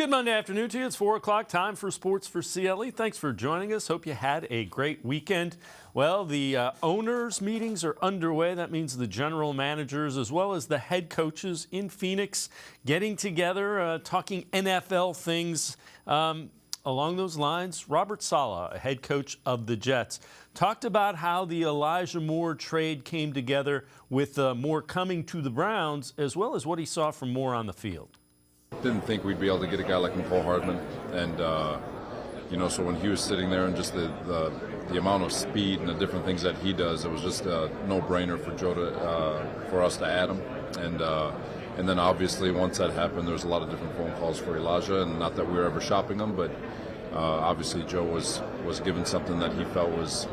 Good Monday afternoon to you. It's 4 o'clock, time for Sports for CLE. Thanks for joining us. Hope you had a great weekend. Well, the owners' meetings are underway. That means the general managers as well as the head coaches in Phoenix getting together, talking NFL things. Along those lines, Robert Saleh, a head coach of the Jets, talked about how the Elijah Moore trade came together with Moore coming to the Browns, as well as what he saw from Moore on the field. Didn't think we'd be able to get a guy like Mecole Hardman, and so when he was sitting there and just the amount of speed and the different things that he does, it was just a no-brainer for Joe for us to add him, and then obviously once that happened, there was a lot of different phone calls for Elijah, and not that we were ever shopping him, but obviously Joe was given something that he felt was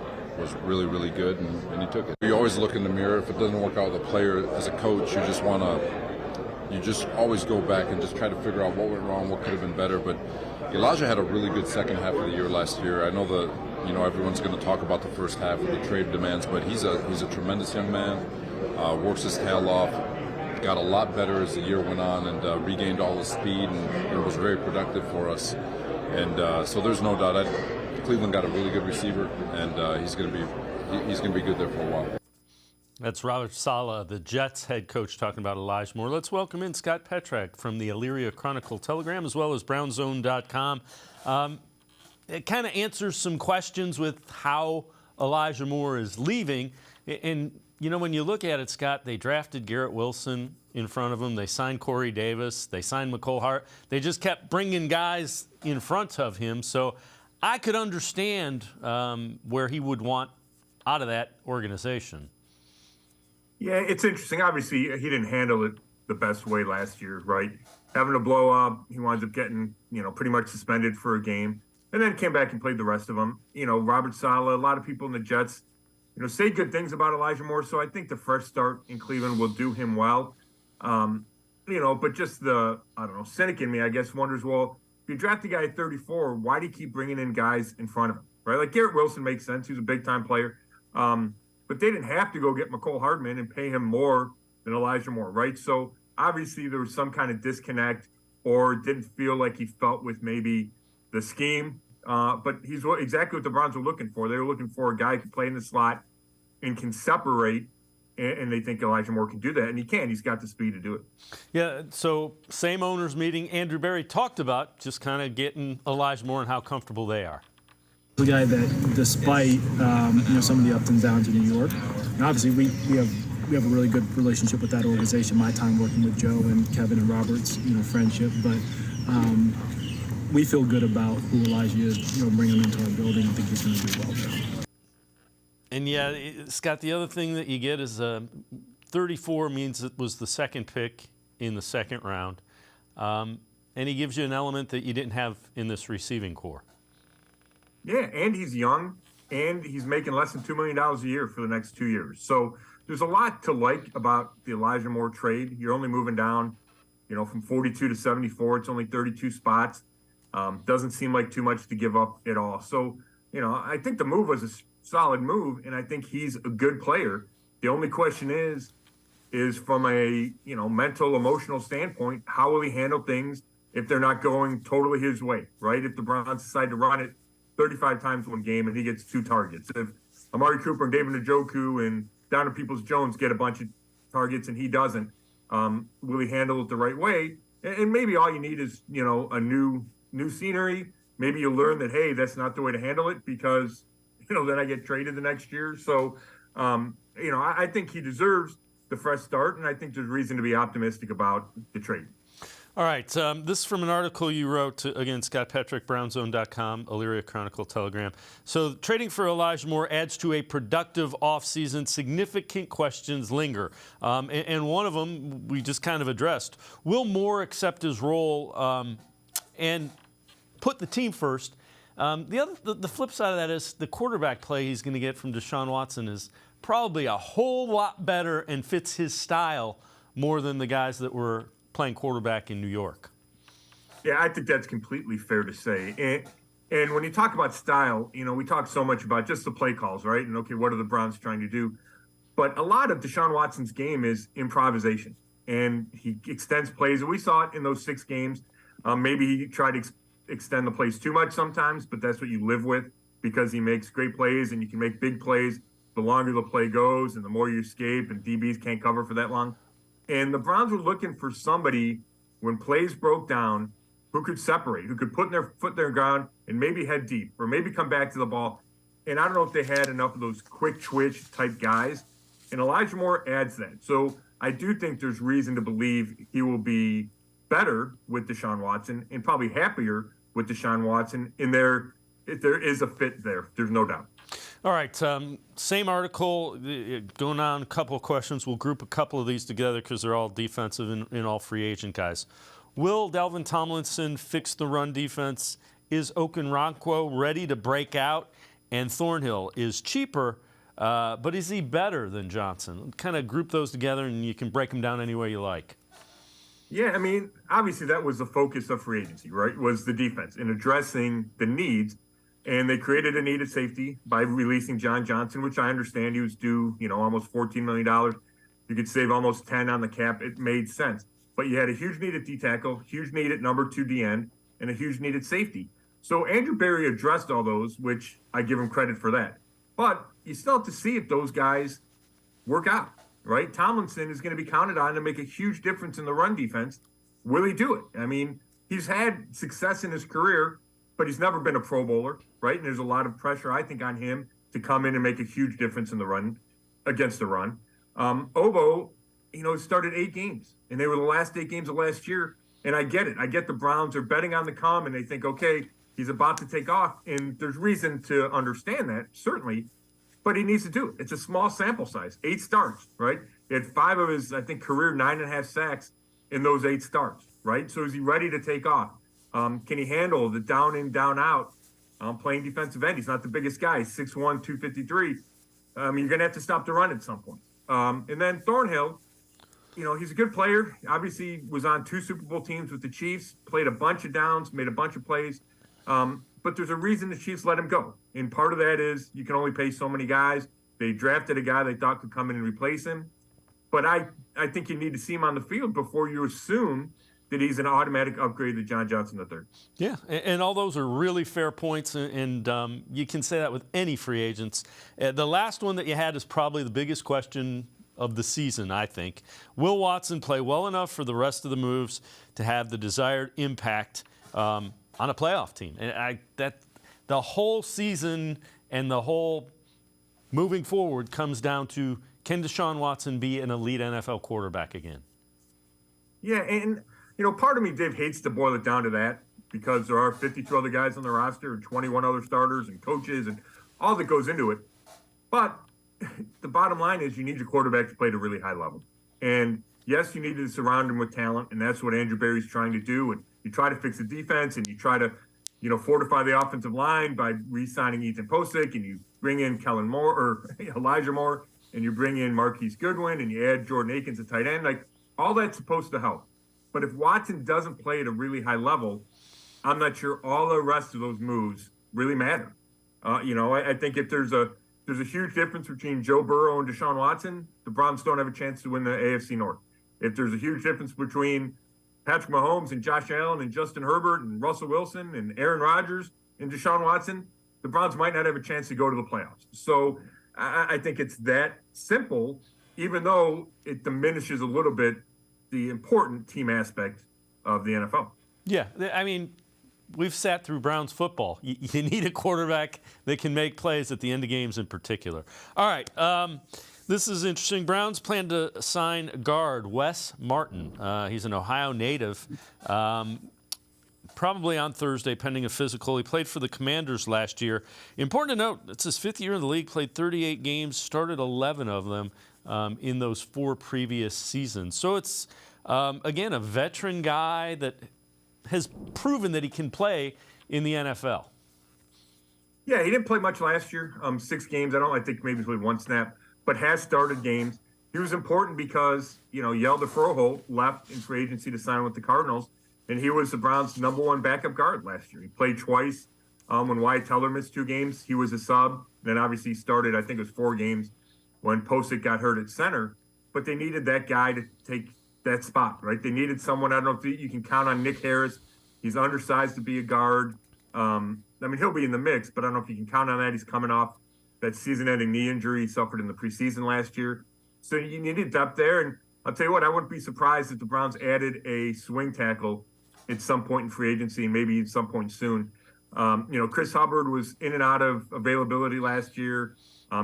really, really good, and he took it. You always look in the mirror. If it doesn't work out with a player, as a coach, you just always go back and just try to figure out what went wrong, what could have been better. But Elijah had a really good second half of the year last year. I know everyone's going to talk about the first half of the trade demands, but he's a tremendous young man, works his tail off, got a lot better as the year went on, and regained all his speed, and was very productive for us. And so there's no doubt Cleveland got a really good receiver, and he's going to be good there for a while. That's Robert Saleh, the Jets head coach, talking about Elijah Moore. Let's welcome in Scott Petrak from the Elyria Chronicle-Telegram, as well as brownzone.com. It kind of answers some questions with how Elijah Moore is leaving. And, when you look at it, Scott, they drafted Garrett Wilson in front of him. They signed Corey Davis. They signed Mecole Hart. They just kept bringing guys in front of him. So I could understand where he would want out of that organization. Yeah, it's interesting. Obviously, he didn't handle it the best way last year, right? Having a blow up, he winds up getting, pretty much suspended for a game, and then came back and played the rest of them. Robert Saleh, a lot of people in the Jets, say good things about Elijah Moore. So I think the fresh start in Cleveland will do him well. But just the, cynic in me, I guess, wonders, well, if you draft a guy at 34, why do you keep bringing in guys in front of him, right? Like Garrett Wilson makes sense. He's a big-time player. But they didn't have to go get Mecole Hardman and pay him more than Elijah Moore, right? So obviously there was some kind of disconnect, or didn't feel like he felt with maybe the scheme. But he's exactly what the Browns were looking for. They were looking for a guy who can play in the slot and can separate, and they think Elijah Moore can do that, and he can. He's got the speed to do it. Yeah, so same owners meeting. Andrew Berry talked about just kind of getting Elijah Moore and how comfortable they are. The guy that, despite some of the ups and downs in New York, and obviously we have a really good relationship with that organization. My time working with Joe and Kevin and Robert's friendship, but we feel good about who Elijah is. Bringing him into our building, I think he's going to do well there. And yeah, Scott, the other thing that you get is 34 means it was the second pick in the second round, and he gives you an element that you didn't have in this receiving core. Yeah, and he's young, and he's making less than $2 million a year for the next 2 years. So there's a lot to like about the Elijah Moore trade. You're only moving down, from 42 to 74. It's only 32 spots. Doesn't seem like too much to give up at all. So, I think the move was a solid move, and I think he's a good player. The only question is from a, mental, emotional standpoint, how will he handle things if they're not going totally his way, right? If the Browns decide to run it 35 times one game and he gets 2 targets. If Amari Cooper and David Njoku and Donovan Peoples-Jones get a bunch of targets and he doesn't, will he handle it the right way? And maybe all you need is, a new scenery. Maybe you learn that, hey, that's not the way to handle it because, then I get traded the next year. So, I think he deserves the fresh start, and I think there's reason to be optimistic about the trade. All right, this is from an article you wrote, again, Scott Petrak, brownzone.com, Elyria Chronicle-Telegram. So trading for Elijah Moore adds to a productive offseason. Significant questions linger. And one of them we just kind of addressed. Will Moore accept his role and put the team first? The flip side of that is the quarterback play he's going to get from DeShaun Watson is probably a whole lot better and fits his style more than the guys that were playing quarterback in New York. Yeah, I think that's completely fair to say. And when you talk about style, we talk so much about just the play calls, right? And, okay, what are the Browns trying to do? But a lot of DeShaun Watson's game is improvisation, and he extends plays. And we saw it in those 6 games. Maybe he tried to extend the plays too much sometimes, but that's what you live with because he makes great plays and you can make big plays the longer the play goes and the more you escape and DBs can't cover for that long. And the Browns were looking for somebody when plays broke down who could separate, who could put their foot in their ground and maybe head deep or maybe come back to the ball. And I don't know if they had enough of those quick twitch type guys. And Elijah Moore adds that. So I do think there's reason to believe he will be better with DeShaun Watson and probably happier with DeShaun Watson if there is a fit there. There's no doubt. All right, same article, going on a couple of questions. We'll group a couple of these together because they're all defensive and all free agent guys. Will Dalvin Tomlinson fix the run defense? Is Okoronkwo ready to break out? And Thornhill is cheaper, but is he better than Johnson? Kind of group those together, and you can break them down any way you like. Yeah, I mean, obviously that was the focus of free agency, right, was the defense and addressing the needs. And they created a needed safety by releasing John Johnson, which I understand he was due, almost $14 million. You could save almost 10 on the cap. It made sense. But you had a huge need at D-tackle, huge need at number 2 D-end, and a huge need at safety. So Andrew Berry addressed all those, which I give him credit for that. But you still have to see if those guys work out, right? Tomlinson is going to be counted on to make a huge difference in the run defense. Will he do it? I mean, he's had success in his career, but he's never been a Pro Bowler, right? And there's a lot of pressure, I think, on him to come in and make a huge difference in the run, against the run. Obo, started 8 games, and they were the last 8 games of last year. And I get it. I get the Browns are betting on the come, and they think, okay, he's about to take off. And there's reason to understand that, certainly. But he needs to do it. It's a small sample size, 8 starts, right? He had 5 of his, I think, career 9.5 sacks in those 8 starts, right? So is he ready to take off? Can he handle the down in, down out playing defensive end? He's not the biggest guy. He's 6'1", 253. You're going to have to stop the run at some point. And then Thornhill, he's a good player. Obviously was on 2 Super Bowl teams with the Chiefs, played a bunch of downs, made a bunch of plays. But there's a reason the Chiefs let him go. And part of that is you can only pay so many guys. They drafted a guy they thought could come in and replace him. But I think you need to see him on the field before you assume that he's an automatic upgrade to John Johnson III. Yeah, and all those are really fair points, and you can say that with any free agents. The last one that you had is probably the biggest question of the season, I think. Will Watson play well enough for the rest of the moves to have the desired impact on a playoff team? And the whole season and the whole moving forward comes down to, can DeShaun Watson be an elite NFL quarterback again? Yeah, and part of me, Dave, hates to boil it down to that because there are 52 other guys on the roster and 21 other starters and coaches and all that goes into it. But the bottom line is you need your quarterback to play at a really high level. And yes, you need to surround him with talent, and that's what Andrew Berry's trying to do. And you try to fix the defense, and you try to, fortify the offensive line by re-signing Ethan Posick, and you bring in Kellen Moore or Elijah Moore, and you bring in Marquise Goodwin, and you add Jordan Akins at tight end. Like, all that's supposed to help. But if Watson doesn't play at a really high level, I'm not sure all the rest of those moves really matter. I think if there's a huge difference between Joe Burrow and DeShaun Watson, the Browns don't have a chance to win the AFC North. If there's a huge difference between Patrick Mahomes and Josh Allen and Justin Herbert and Russell Wilson and Aaron Rodgers and DeShaun Watson, the Browns might not have a chance to go to the playoffs. So I think it's that simple, even though it diminishes a little bit the important team aspect of the NFL. Yeah, I mean, we've sat through Browns football. You need a quarterback that can make plays at the end of games in particular. All right, this is interesting. Browns plan to sign guard Wes Martin. He's an Ohio native. Probably on Thursday, pending a physical. He played for the Commanders last year. Important to note, it's his 5th year in the league, played 38 games, started 11 of them in those 4 previous seasons. So it's, again, a veteran guy that has proven that he can play in the NFL. Yeah, he didn't play much last year, 6 games. I think maybe he played 1 snap, but has started games. He was important because, Yelda Froholt left in free agency to sign with the Cardinals, and he was the Browns' #1 backup guard last year. He played twice. When Wyatt Teller missed 2 games, he was a sub. Then obviously started, I think it was 4 games when Posick got hurt at center. But they needed that guy to take that spot, right? They needed someone. I don't know if you can count on Nick Harris He's undersized to be a guard. He'll be in the mix, but I don't know if you can count on that. He's coming off that season-ending knee injury he suffered in the preseason last year. So you needed depth there. And I'll tell you what, I wouldn't be surprised if the Browns added a swing tackle at some point in free agency, and maybe at some point soon. Chris Hubbard was in and out of availability last year.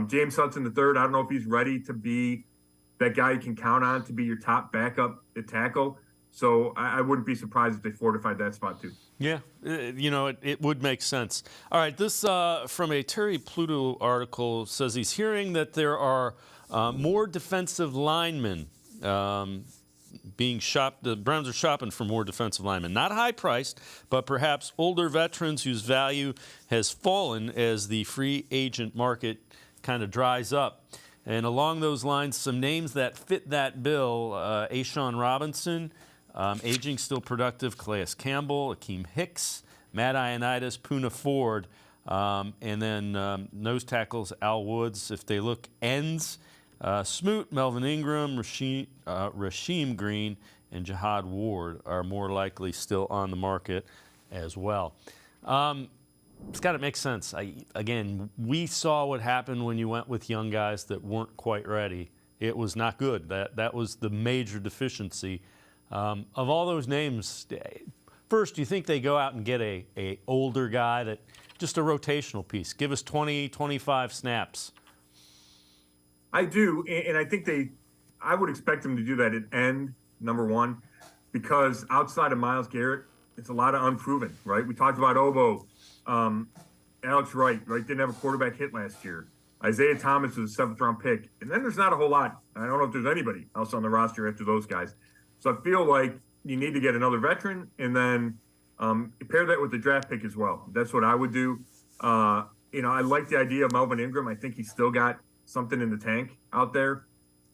James Hudson III, I don't know if he's ready to be that guy you can count on to be your top backup at tackle. So I wouldn't be surprised if they fortified that spot too. Yeah, it would make sense. All right, this from a Terry Pluto article says he's hearing that there are more defensive linemen being shopped. The Browns are shopping for more defensive linemen. Not high-priced, but perhaps older veterans whose value has fallen as the free agent market kind of dries up. And along those lines, some names that fit that bill, DeShaun Robinson, aging, still productive, Calais Campbell, Akeem Hicks, Matt Ioannidis, Poona Ford, and then nose tackles, Al Woods. If they look ends, Smoot, Melvin Ingram, Rasheem Green, and Jihad Ward are more likely still on the market as well. It's got to make sense. Again, we saw what happened when you went with young guys that weren't quite ready. It was not good. That was the major deficiency. Of all those names, first, do you think they go out and get a older guy, that just a rotational piece? Give us 20, 25 snaps. I do, and I think I would expect them to do that at end, number one, because outside of Myles Garrett, it's a lot of unproven, right? We talked about Obo, Alex Wright, didn't have a quarterback hit last year. Isaiah Thomas was a 7th-round pick, and then there's not a whole lot. I don't know if there's anybody else on the roster after those guys. So I feel like you need to get another veteran, and then pair that with the draft pick as well. That's what I would do. I like the idea of Melvin Ingram. I think he's still got something in the tank out there.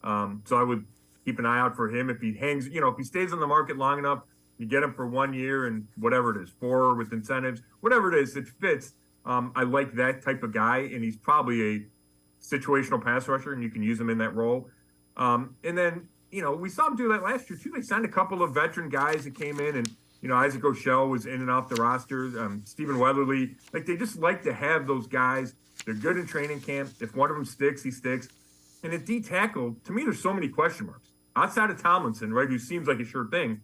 So I would keep an eye out for him. If he hangs, if he stays on the market long enough, you get him for 1 year and whatever it is, 4 with incentives, whatever it is, it fits. I like that type of guy, and he's probably a situational pass rusher, and you can use him in that role. And then, we saw him do that last year too. They signed a couple of veteran guys that came in, and, Isaac O'Shell was in and off the roster. Stephen Weatherly, they just like to have those guys. They're good in training camp. If one of them sticks, he sticks. And at D tackle, to me, there's so many question marks. Outside of Tomlinson, right, who seems like a sure thing,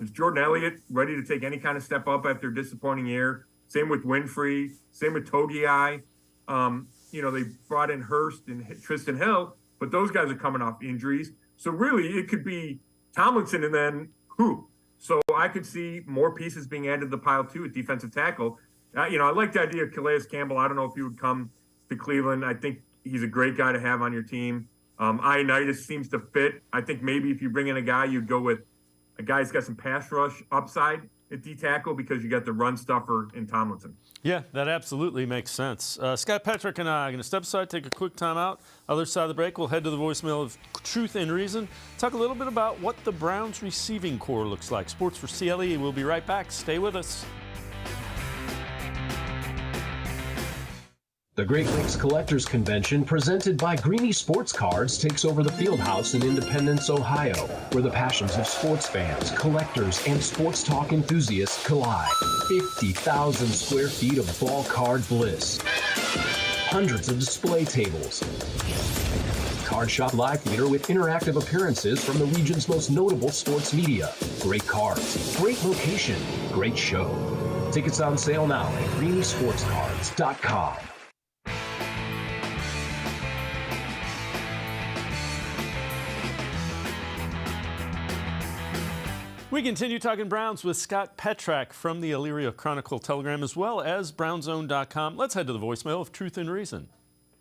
is Jordan Elliott ready to take any kind of step up after a disappointing year? Same with Winfrey. Same with Togiai. They brought in Hurst and Tristan Hill, but those guys are coming off injuries. So really, it could be Tomlinson and then who? So I could see more pieces being added to the pile, too, at defensive tackle. I like the idea of Calais Campbell. I don't know if he would come to Cleveland. I think he's a great guy to have on your team. Ioannidis seems to fit. I think maybe if you bring in a guy, you'd go with a guy who's got some pass rush upside at D-tackle because you got the run stuffer in Tomlinson. Yeah, that absolutely makes sense. Scott Petrick and I are going to step aside, take a quick timeout. Other side of the break, we'll head to the voicemail of Truth and Reason. Talk a little bit about what the Browns receiving core looks like. Sports for CLE. We'll be right back. Stay with us. The Great Lakes Collectors Convention, presented by Greeny Sports Cards, takes over the Fieldhouse in Independence, Ohio, where the passions of sports fans, collectors, and sports talk enthusiasts collide. 50,000 square feet of ball card bliss. Hundreds of display tables. Card Shop Live Theater with interactive appearances from the region's most notable sports media. Great cards, great location, great show. Tickets on sale now at greenysportscards.com. We continue talking Browns with Scott Petrick from the Elyria Chronicle Telegram, as well as brownzone.com. Let's head to the voicemail of Truth and Reason.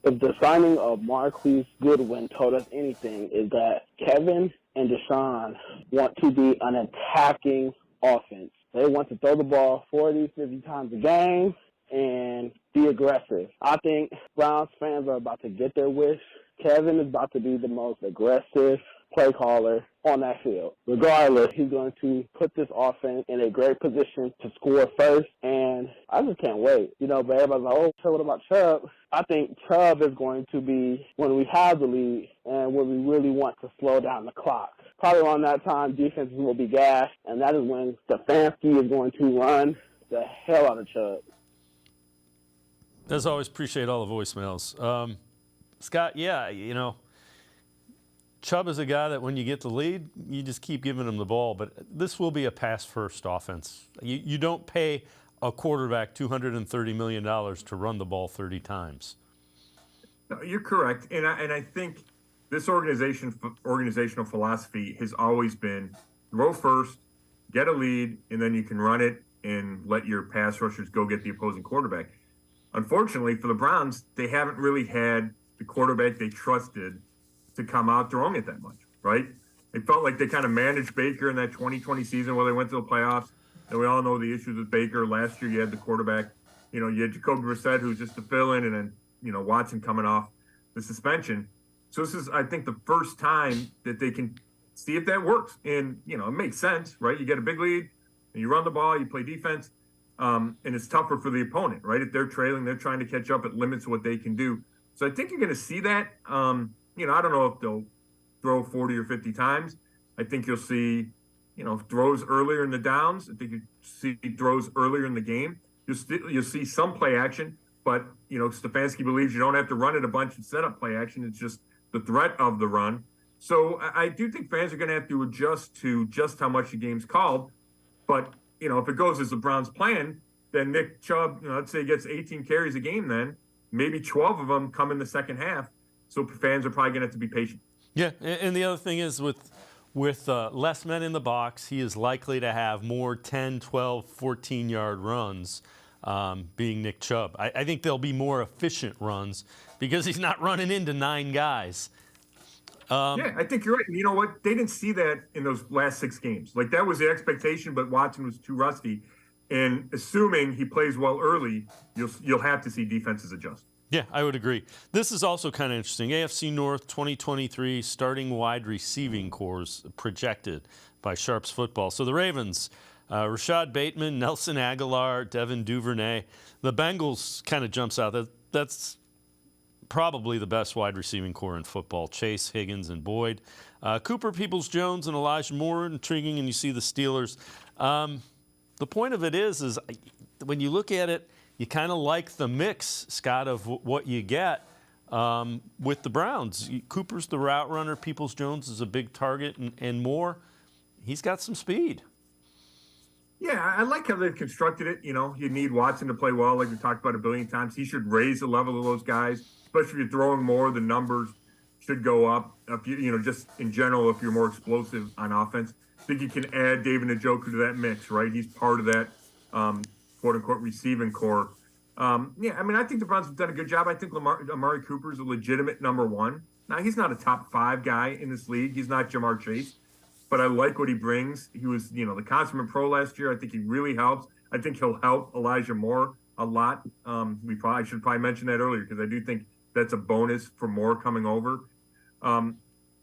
If the signing of Marquise Goodwin told us anything, is that Kevin and DeShaun want to be an attacking offense. They want to throw the ball 40, 50 times a game and be aggressive. I think Browns fans are about to get their wish. Kevin is about to be the most aggressive play caller on that field. Regardless, he's going to put this offense in a great position to score first, and I just can't wait. But everybody's like, so what about Chubb? I think Chubb is going to be when we have the lead and when we really want to slow down the clock. probably around that time, defenses will be gashed, and that is when Stefanski is going to run the hell out of Chubb. As always, appreciate all the voicemails. Scott, yeah, Chubb is a guy that when you get the lead, you just keep giving him the ball. But this will be a pass-first offense. You don't pay a quarterback $230 million to run the ball 30 times. No, you're correct. And I think this organizational philosophy has always been throw first, get a lead, and then you can run it and let your pass rushers go get the opposing quarterback. Unfortunately for the Browns, they haven't really had the quarterback they trusted to come out throwing it that much, right? It felt like they kind of managed Baker in that 2020 season where they went to the playoffs. And we all know the issues with Baker. Last year you had the quarterback, you had Jacoby Brissett, who's just a fill-in, and then, Watson coming off the suspension. So this is, I think, the first time that they can see if that works. And, it makes sense, right? You get a big lead, and you run the ball, you play defense. And it's tougher for the opponent, right? If they're trailing, they're trying to catch up. It limits what they can do. So I think you're going to see that. I don't know if they'll throw 40 or 50 times. I think you'll see, throws earlier in the downs. I think you see throws earlier in the game. You'll see some play action, but, Stefanski believes you don't have to run it a bunch and set up play action. It's just the threat of the run. So I do think fans are going to have to adjust to just how much the game's called. But if it goes as the Browns plan, then Nick Chubb, let's say he gets 18 carries a game then, maybe 12 of them come in the second half. So fans are probably going to have to be patient. Yeah, and the other thing is with less men in the box, he is likely to have more 10, 12, 14-yard runs, being Nick Chubb. I think they'll be more efficient runs because he's not running into 9 guys. Yeah, I think you're right. And you know what? They didn't see that in those last 6 games. Like, that was the expectation, but Watson was too rusty. And assuming he plays well early, you'll have to see defenses adjust. Yeah, I would agree. This is also kind of interesting. AFC North 2023 starting wide receiving cores projected by Sharps Football. So the Ravens, Rashad Bateman, Nelson Aguilar, Devin Duvernay. The Bengals kind of jumps out. That's probably the best wide receiving core in football. Chase, Higgins, and Boyd. Cooper, Peoples-Jones, and Elijah Moore, intriguing, and you see the Steelers. The point of it is when you look at it, you kind of like the mix, Scott, of what you get with the Browns. Cooper's the route runner. Peoples-Jones is a big target, and Moore, he's got some speed. Yeah, I like how they've constructed it. You need Watson to play well, like we talked about a billion times. He should raise the level of those guys, especially if you're throwing more. The numbers should go up. If you, just in general, if you're more explosive on offense, I think you can add David Njoku to that mix, right? He's part of that quote-unquote receiving core. I think the Browns have done a good job. I think Amari Cooper is a legitimate number 1. Now, he's not a top 5 guy in this league. He's not Jamar Chase. But I like what he brings. He was, the consummate pro last year. I think he really helps. I think he'll help Elijah Moore a lot. I should probably mention that earlier because I do think that's a bonus for Moore coming over. But,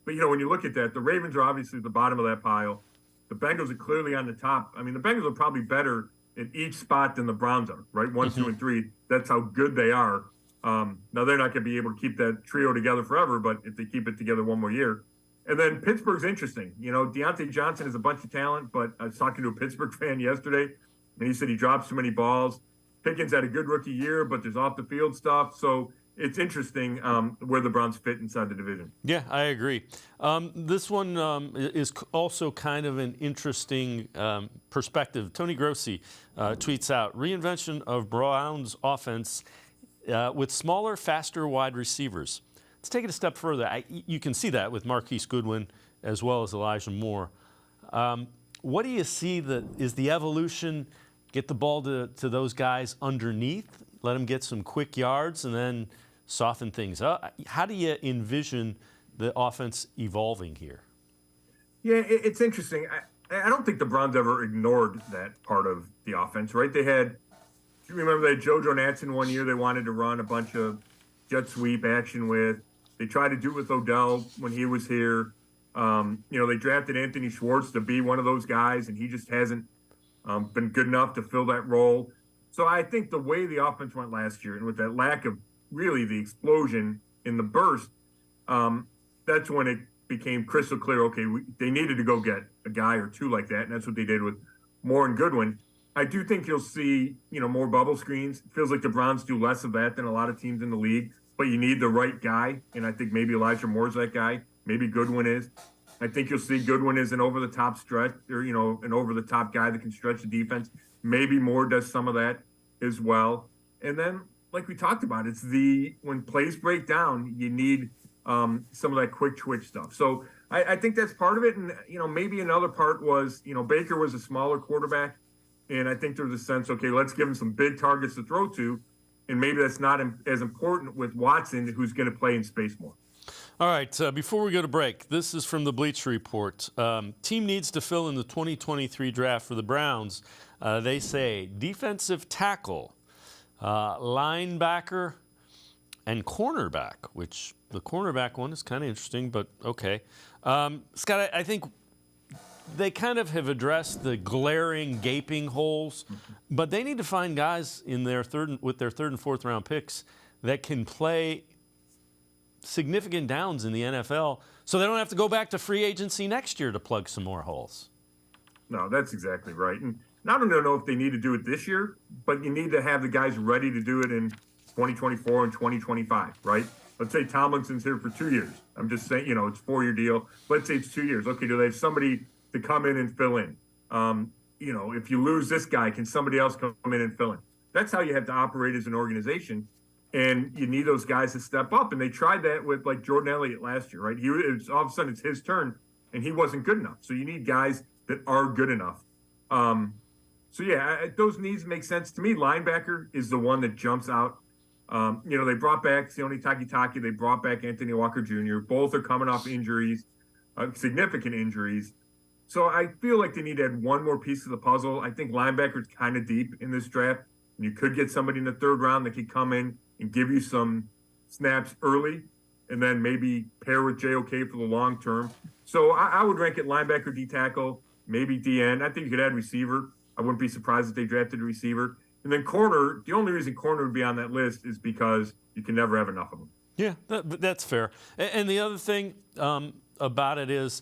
when you look at that, the Ravens are obviously at the bottom of that pile. The Bengals are clearly on the top. I mean, the Bengals are probably better at each spot than the Browns are, right? 1, 2, and 3. That's how good they are. Now, they're not going to be able to keep that trio together forever, but if they keep it together one more year. And then Pittsburgh's interesting. Deontay Johnson is a bunch of talent, but I was talking to a Pittsburgh fan yesterday, and he said he drops too many balls. Pickens had a good rookie year, but there's off-the-field stuff. So it's interesting where the Browns fit inside the division. Yeah, I agree. This one is also kind of an interesting perspective. Tony Grossi tweets out, reinvention of Browns offense with smaller, faster wide receivers. Let's take it a step further. You can see that with Marquise Goodwin as well as Elijah Moore. What do you see that is the evolution? Get the ball to those guys underneath, let them get some quick yards, and then soften things up. How do you envision the offense evolving here? Yeah, it's interesting. I don't think the Browns ever ignored that part of the offense, right? They had, you remember they had JoJo Natson one year they wanted to run a bunch of jet sweep action with. They tried to do it with Odell when he was here. They drafted Anthony Schwartz to be one of those guys, and he just hasn't been good enough to fill that role. So I think the way the offense went last year, and with that lack of really the explosion in the burst, that's when it became crystal clear, okay, they needed to go get a guy or two like that, and that's what they did with Moore and Goodwin. I do think you'll see, more bubble screens. It feels like the Browns do less of that than a lot of teams in the league, but you need the right guy, and I think maybe Elijah Moore's that guy. Maybe Goodwin is. I think you'll see Goodwin is an over-the-top stretch, or, an over-the-top guy that can stretch the defense. Maybe Moore does some of that as well. And then, like we talked about, it's when plays break down, you need some of that quick twitch stuff. So I think that's part of it. And, maybe another part was, Baker was a smaller quarterback. And I think there was a sense, okay, let's give him some big targets to throw to. And maybe that's not as important with Watson, who's going to play in space more. All right, before we go to break, this is from the Bleacher Report. Team needs to fill in the 2023 draft for the Browns. They say defensive tackle, linebacker, and cornerback, which the cornerback one is kind of interesting, but okay. Scott, I think they kind of have addressed the glaring, gaping holes, but they need to find guys in their with their third and fourth round picks that can play significant downs in the NFL, so they don't have to go back to free agency next year to plug some more holes. No, that's exactly right. And I don't know if they need to do it this year, but you need to have the guys ready to do it in 2024 and 2025, right? Let's say Tomlinson's here for 2 years. I'm just saying, it's a 4-year deal. Let's say it's 2 years. Okay, do they have somebody to come in and fill in? If you lose this guy, can somebody else come in and fill in? That's how you have to operate as an organization. And you need those guys to step up. And they tried that with like Jordan Elliott last year, right? All of a sudden it's his turn and he wasn't good enough. So you need guys that are good enough. Those needs make sense to me. Linebacker is the one that jumps out. They brought back Sione Takitaki. They brought back Anthony Walker Jr. Both are coming off injuries, significant injuries. So I feel like they need to add one more piece of the puzzle. I think linebacker's kind of deep in this draft. You could get somebody in the third round that could come in and give you some snaps early and then maybe pair with JOK for the long term. So I would rank it linebacker, D-tackle, maybe DN. I think you could add receiver. I wouldn't be surprised if they drafted a receiver. And then corner, the only reason corner would be on that list is because you can never have enough of them. Yeah, that's fair. And the other thing about it is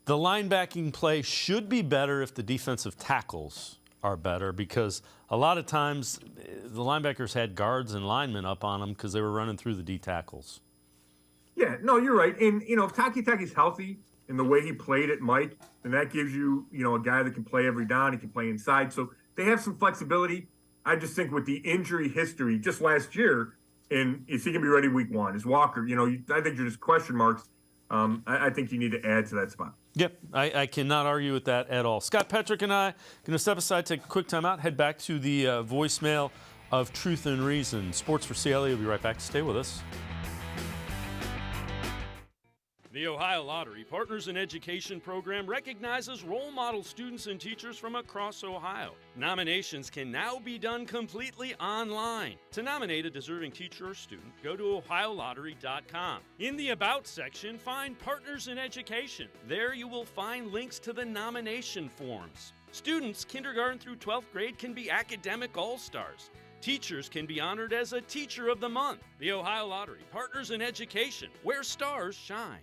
the linebacking play should be better if the defensive tackles are better, because a lot of times the linebackers had guards and linemen up on them because they were running through the D tackles. Yeah, no, you're right. And, if Takitaki's healthy and the way he played at Mike, then that gives you, a guy that can play every down. He can play inside. So they have some flexibility. I just think with the injury history just last year, and is he going to be ready week one? Is Walker, I think you're just question marks. I think you need to add to that spot. Yep, I cannot argue with that at all. Scott Petrick and I are going to step aside, take a quick time out, head back to the voicemail of Truth and Reason. Sports4CLE will be right back. Stay with us. The Ohio Lottery Partners in Education program recognizes role model students and teachers from across Ohio. Nominations can now be done completely online. To nominate a deserving teacher or student, go to ohiolottery.com. In the About section, find Partners in Education. There you will find links to the nomination forms. Students kindergarten through 12th grade can be academic all-stars. Teachers can be honored as a Teacher of the Month. The Ohio Lottery Partners in Education, where stars shine.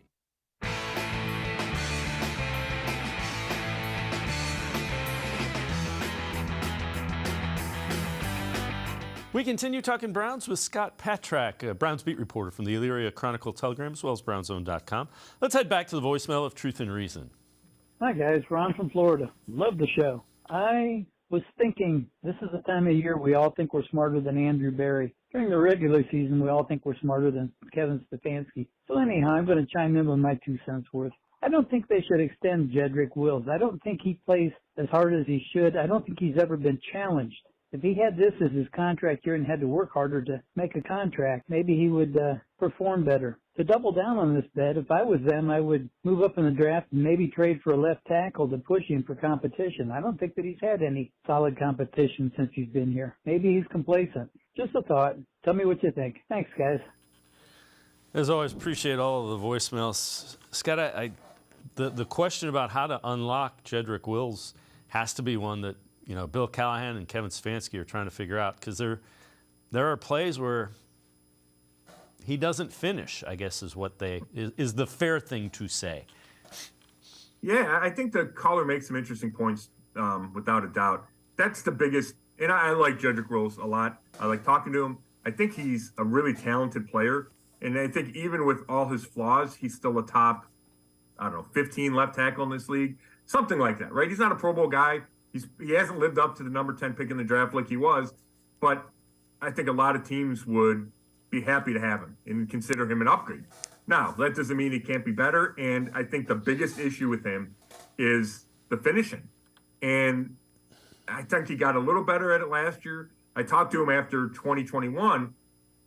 We continue talking Browns with Scott Petrick, a Browns beat reporter from the Elyria Chronicle Telegram, as well as BrownZone.com. Let's head back to the voicemail of Truth and Reason. Hi, guys. Ron from Florida. Love the show. I was thinking this is the time of year we all think we're smarter than Andrew Berry. During the regular season, we all think we're smarter than Kevin Stefanski. So anyhow, I'm going to chime in with my 2 cents worth. I don't think they should extend Jedrick Wills. I don't think he plays as hard as he should. I don't think he's ever been challenged. If he had this as his contract year and had to work harder to make a contract, maybe he would perform better. To double down on this bet, if I was them, I would move up in the draft and maybe trade for a left tackle to push him for competition. I don't think that he's had any solid competition since he's been here. Maybe he's complacent. Just a thought. Tell me what you think. Thanks, guys. As always, appreciate all of the voicemails. Scott, the question about how to unlock Jedrick Wills has to be one that Bill Callahan and Kevin Stefanski are trying to figure out, because there are plays where he doesn't finish, I guess is the fair thing to say. Yeah, I think the caller makes some interesting points, without a doubt. That's the biggest, and I like Jedrick Rose a lot. I like talking to him. I think he's a really talented player, and I think even with all his flaws, he's still a top, 15 left tackle in this league, something like that, right? He's not a Pro Bowl guy. He hasn't lived up to the number 10 pick in the draft like he was, but I think a lot of teams would be happy to have him and consider him an upgrade. Now, that doesn't mean he can't be better, and I think the biggest issue with him is the finishing. And I think he got a little better at it last year. I talked to him after 2021,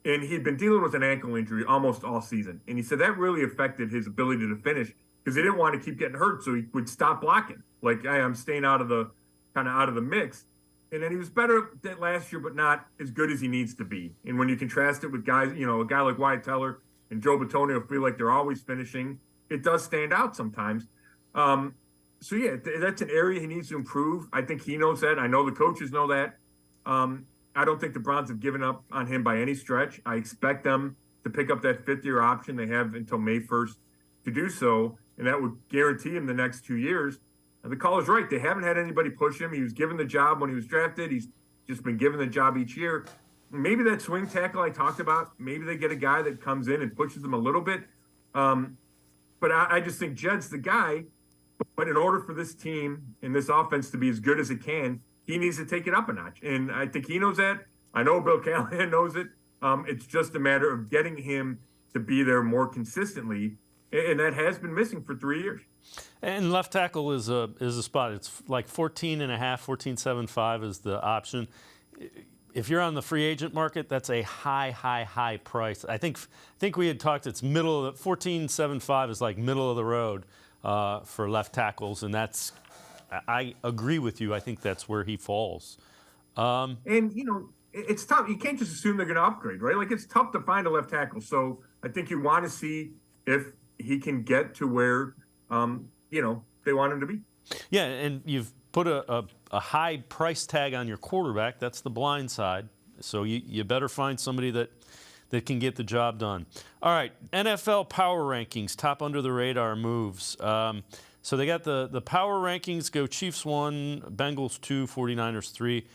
and he'd been dealing with an ankle injury almost all season. And he said that really affected his ability to finish because he didn't want to keep getting hurt, so he would stop blocking. Like, I'm staying out of the mix. And then he was better at last year, but not as good as he needs to be. And when you contrast it with guys, a guy like Wyatt Teller and Joe Bitonio feel like they're always finishing, it does stand out sometimes. So, yeah, that's an area he needs to improve. I think he knows that. I know the coaches know that. I don't think the Browns have given up on him by any stretch. I expect them to pick up that fifth-year option. They have until May 1st to do so, and that would guarantee him the next 2 years. And the caller's right. They haven't had anybody push him. He was given the job when he was drafted. He's just been given the job each year. Maybe that swing tackle I talked about, maybe they get a guy that comes in and pushes them a little bit. But I just think Jed's the guy. But in order for this team and this offense to be as good as it can, he needs to take it up a notch. And I think he knows that. I know Bill Callahan knows it. It's just a matter of getting him to be there more consistently. And that has been missing for 3 years. And left tackle is a spot. It's like 14.5 is the option. If you're on the free agent market, that's a high price. I think we had talked. It's middle of 14.75 is like middle of the road for left tackles, and that's. I agree with you. I think that's where he falls. And it's tough. You can't just assume they're going to upgrade, right? Like, it's tough to find a left tackle. So I think you want to see if he can get to where they want him to be. Yeah, and you've put a high price tag on your quarterback. That's the blind side. So you better find somebody that can get the job done. All right, NFL power rankings, top under the radar moves. So they got the power rankings go Chiefs 1, Bengals 2, 49ers 3.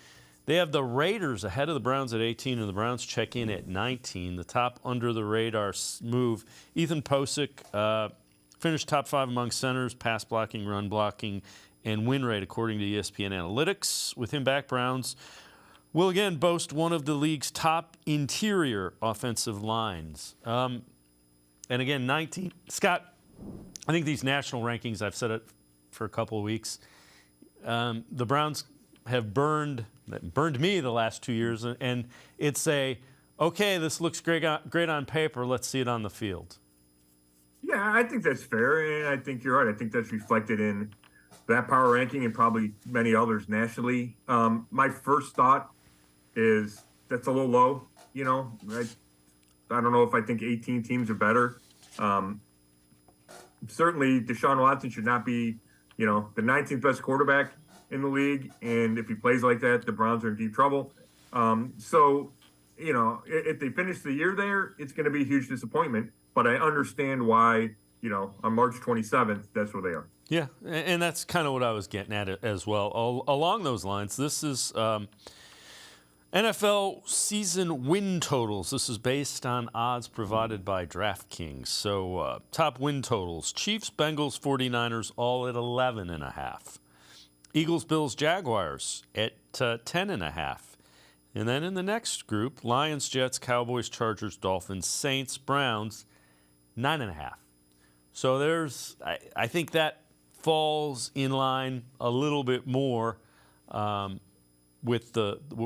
They have the Raiders ahead of the Browns at 18, and the Browns check in at 19. The top under the radar move, Ethan Posick finished top 5 among centers, pass blocking, run blocking, and win rate, according to ESPN Analytics. With him back, Browns will again boast one of the league's top interior offensive lines. And again, 19. Scott, I think these national rankings, I've said it for a couple of weeks, the Browns have burned me the last 2 years, and it's okay, this looks great on paper, let's see it on the field. Yeah, I think that's fair, and I think you're right. I think that's reflected in that power ranking and probably many others nationally. My first thought is that's a little low. I don't know if I think 18 teams are better. Certainly, DeShaun Watson should not be, the 19th best quarterback in the league. And if he plays like that, the Browns are in deep trouble. So, if they finish the year there, it's going to be a huge disappointment. But I understand why, on March 27th, that's where they are. Yeah, and that's kind of what I was getting at as well. Along those lines, this is NFL season win totals. This is based on odds provided by DraftKings. So top win totals, Chiefs, Bengals, 49ers, all at 11.5. Eagles, Bills, Jaguars at 10.5. And then in the next group, Lions, Jets, Cowboys, Chargers, Dolphins, Saints, Browns, 9.5. So I think that falls in line a little bit more with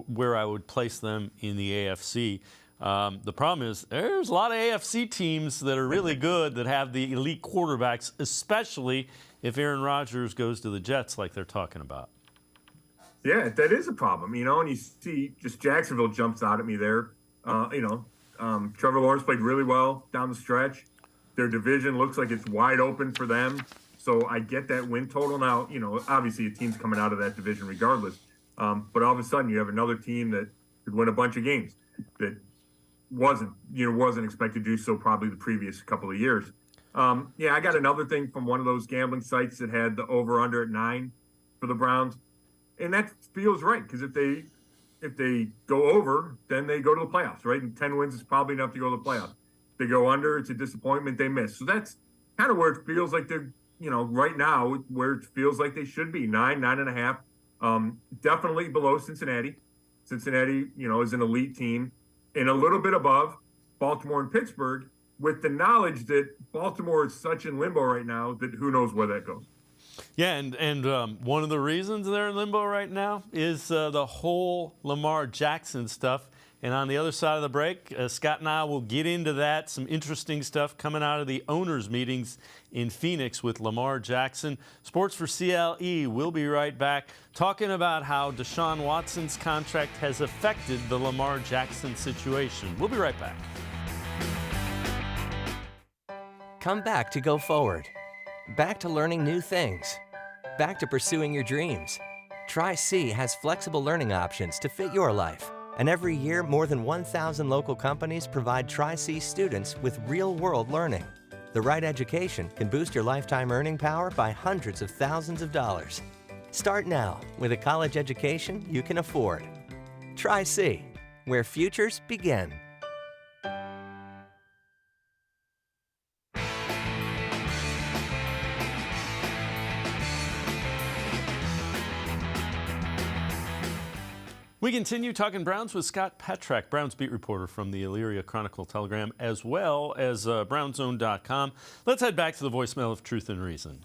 where I would place them in the AFC. The problem is there's a lot of AFC teams that are really good that have the elite quarterbacks, especially if Aaron Rodgers goes to the Jets like they're talking about. Yeah, that is a problem, and you see just Jacksonville jumps out at me there. Trevor Lawrence played really well down the stretch. Their division looks like it's wide open for them. So I get that win total. Now, obviously a team's coming out of that division regardless. But all of a sudden you have another team that could win a bunch of games that wasn't expected to do so probably the previous couple of years. I got another thing from one of those gambling sites that had the over/under at 9 for the Browns, and that feels right because if they go over, then they go to the playoffs, right? And 10 wins is probably enough to go to the playoffs. If they go under, it's a disappointment. They miss. So that's kind of where it feels like they're, right now, where it feels like they should be 9.5. Definitely below Cincinnati. Cincinnati, is an elite team, and a little bit above Baltimore and Pittsburgh, with the knowledge that Baltimore is such in limbo right now that who knows where that goes. Yeah, and one of the reasons they're in limbo right now is the whole Lamar Jackson stuff. And on the other side of the break, Scott and I will get into that. Some interesting stuff coming out of the owners' meetings in Phoenix with Lamar Jackson. Sports4CLE, we'll be right back talking about how DeShaun Watson's contract has affected the Lamar Jackson situation. We'll be right back. Come back to go forward. Back to learning new things. Back to pursuing your dreams. Tri-C has flexible learning options to fit your life. And every year, more than 1,000 local companies provide Tri-C students with real-world learning. The right education can boost your lifetime earning power by hundreds of thousands of dollars. Start now with a college education you can afford. Tri-C, where futures begin. We continue talking Browns with Scott Petrak, Browns beat reporter from the Elyria Chronicle-Telegram, as well as brownzone.com. Let's head back to the voicemail of Truth and Reason.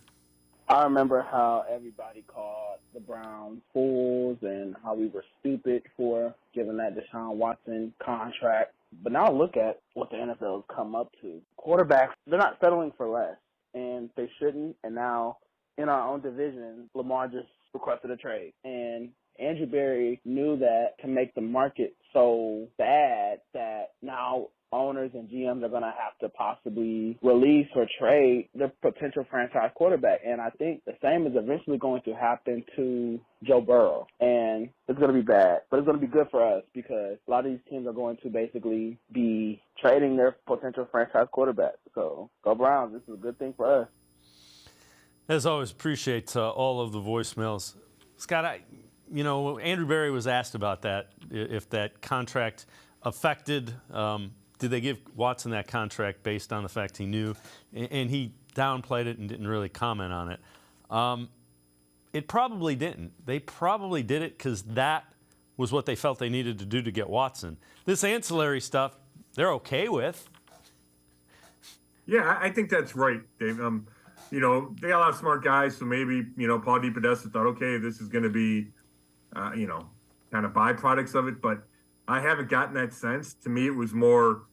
I remember how everybody called the Browns fools and how we were stupid for giving that DeShaun Watson contract. But now look at what the NFL has come up to. Quarterbacks, they're not settling for less, and they shouldn't. And now in our own division, Lamar just requested a trade. And Andrew Berry knew that to make the market so bad that now owners and GMs are going to have to possibly release or trade their potential franchise quarterback. And I think the same is eventually going to happen to Joe Burrow. And it's going to be bad, but it's going to be good for us because a lot of these teams are going to basically be trading their potential franchise quarterback. So go Browns. This is a good thing for us. As always, appreciate all of the voicemails. Scott, Andrew Berry was asked about that, if that contract affected, did they give Watson that contract based on the fact he knew? And he downplayed it and didn't really comment on it. It probably didn't. They probably did it because that was what they felt they needed to do to get Watson. This ancillary stuff, they're okay with. Yeah, I think that's right, Dave. They got a lot of smart guys, so maybe, Paul DePodesta thought, okay, this is going to be kind of byproducts of it, but I haven't gotten that sense. To me, it was more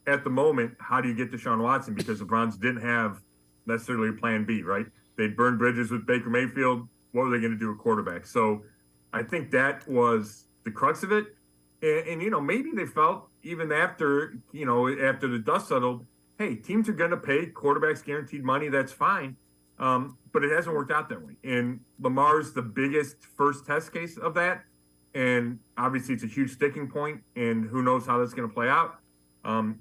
at the moment, how do you get DeShaun Watson? Because the Browns didn't have necessarily a plan B, right? They'd burned bridges with Baker Mayfield. What were they going to do at quarterback? So I think that was the crux of it. And maybe they felt even after the dust settled, hey, teams are going to pay quarterbacks guaranteed money. That's fine. But it hasn't worked out that way. And Lamar's the biggest first test case of that. And obviously it's a huge sticking point, and who knows how that's going to play out.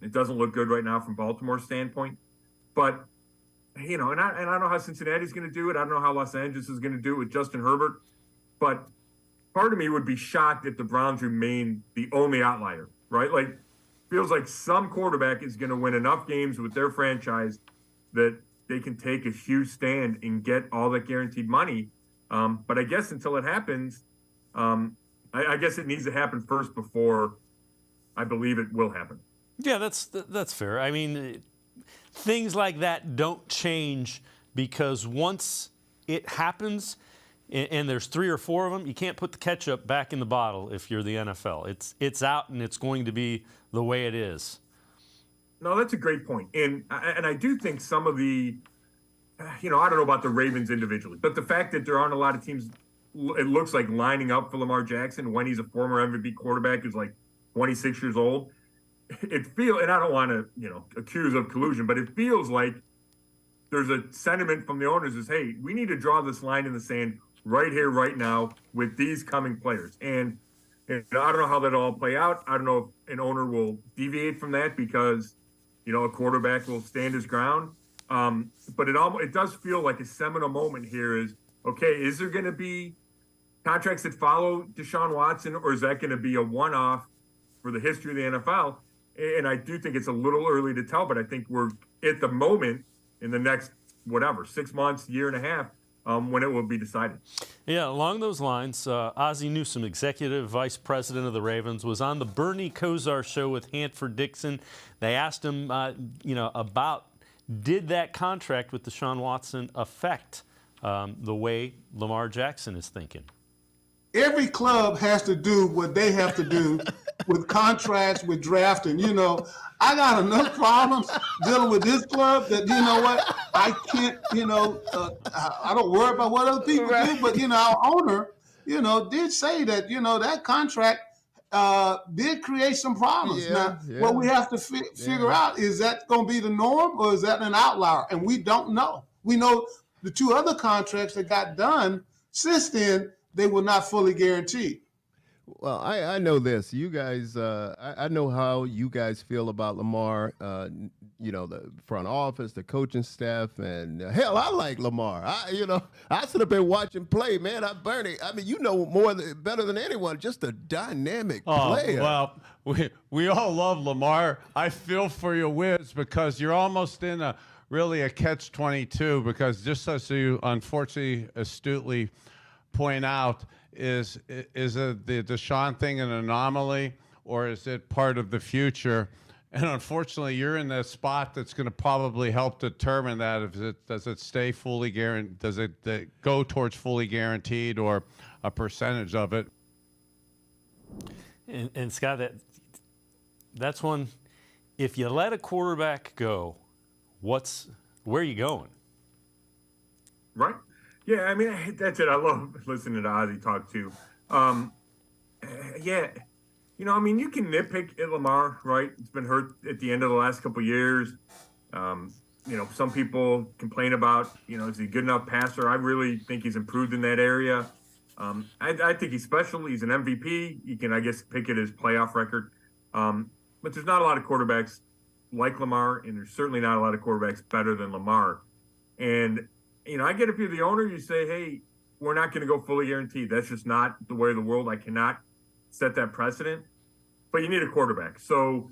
It doesn't look good right now from Baltimore's standpoint. But, and I don't know how Cincinnati's going to do it. I don't know how Los Angeles is going to do it with Justin Herbert. But part of me would be shocked if the Browns remain the only outlier, right? Like, feels like some quarterback is going to win enough games with their franchise that they can take a huge stand and get all that guaranteed money. But I guess until it happens, I guess it needs to happen first before I believe it will happen. Yeah, that's fair. I mean, things like that don't change because once it happens and there's 3 or 4 of them, you can't put the ketchup back in the bottle if you're the NFL. It's out and it's going to be the way it is. No, that's a great point. And I do think some of the, I don't know about the Ravens individually, but the fact that there aren't a lot of teams, it looks like, lining up for Lamar Jackson when he's a former MVP quarterback who's like 26 years old. And I don't want to, accuse of collusion, but it feels like there's a sentiment from the owners is, hey, we need to draw this line in the sand right here, right now with these coming players. And And I don't know how that'll all play out. I don't know if an owner will deviate from that because, a quarterback will stand his ground. But it does feel like a seminal moment here is, okay, is there going to be contracts that follow DeShaun Watson, or is that going to be a one-off for the history of the NFL? And I do think it's a little early to tell, but I think we're at the moment in the next, 6 months, year and a half, when it will be decided. Yeah, along those lines, Ozzie Newsome, Executive Vice President of the Ravens, was on the Bernie Kosar show with Hanford Dixon. They asked him, about did that contract with DeShaun Watson affect the way Lamar Jackson is thinking? Every club has to do what they have to do with contracts, with drafting. I got enough problems dealing with this club that, I can't, I don't worry about what other people do. But, our owner, did say that, that contract did create some problems. What we have to figure out, is that going to be the norm or is that an outlier? And we don't know. We know the two other contracts that got done since then, they were not fully guaranteed. Well, I know this. You guys, I know how you guys feel about Lamar, the front office, the coaching staff, and hell, I like Lamar. I should have been watching play, man. Bernie, better than anyone, just a dynamic player. Well, we all love Lamar. I feel for you, Wiz, because you're almost in a catch-22, because just as you unfortunately astutely point out, is it the DeShaun thing an anomaly, or is it part of the future? And unfortunately, you're in the spot that's going to probably help determine that. Does it stay fully guaranteed? Does it go towards fully guaranteed, or a percentage of it? And Scott, that's one. If you let a quarterback go, where are you going? Right. Yeah, I mean, that's it. I love listening to Ozzie talk too. You can nitpick at Lamar, right? It's been hurt at the end of the last couple of years. Some people complain about, is he a good enough passer? I really think he's improved in that area. I think he's special. He's an MVP. You can, I guess, pick at his playoff record. But there's not a lot of quarterbacks like Lamar, and there's certainly not a lot of quarterbacks better than Lamar. And I get if you're the owner, you say, hey, we're not going to go fully guaranteed. That's just not the way of the world. I cannot set that precedent. But you need a quarterback. So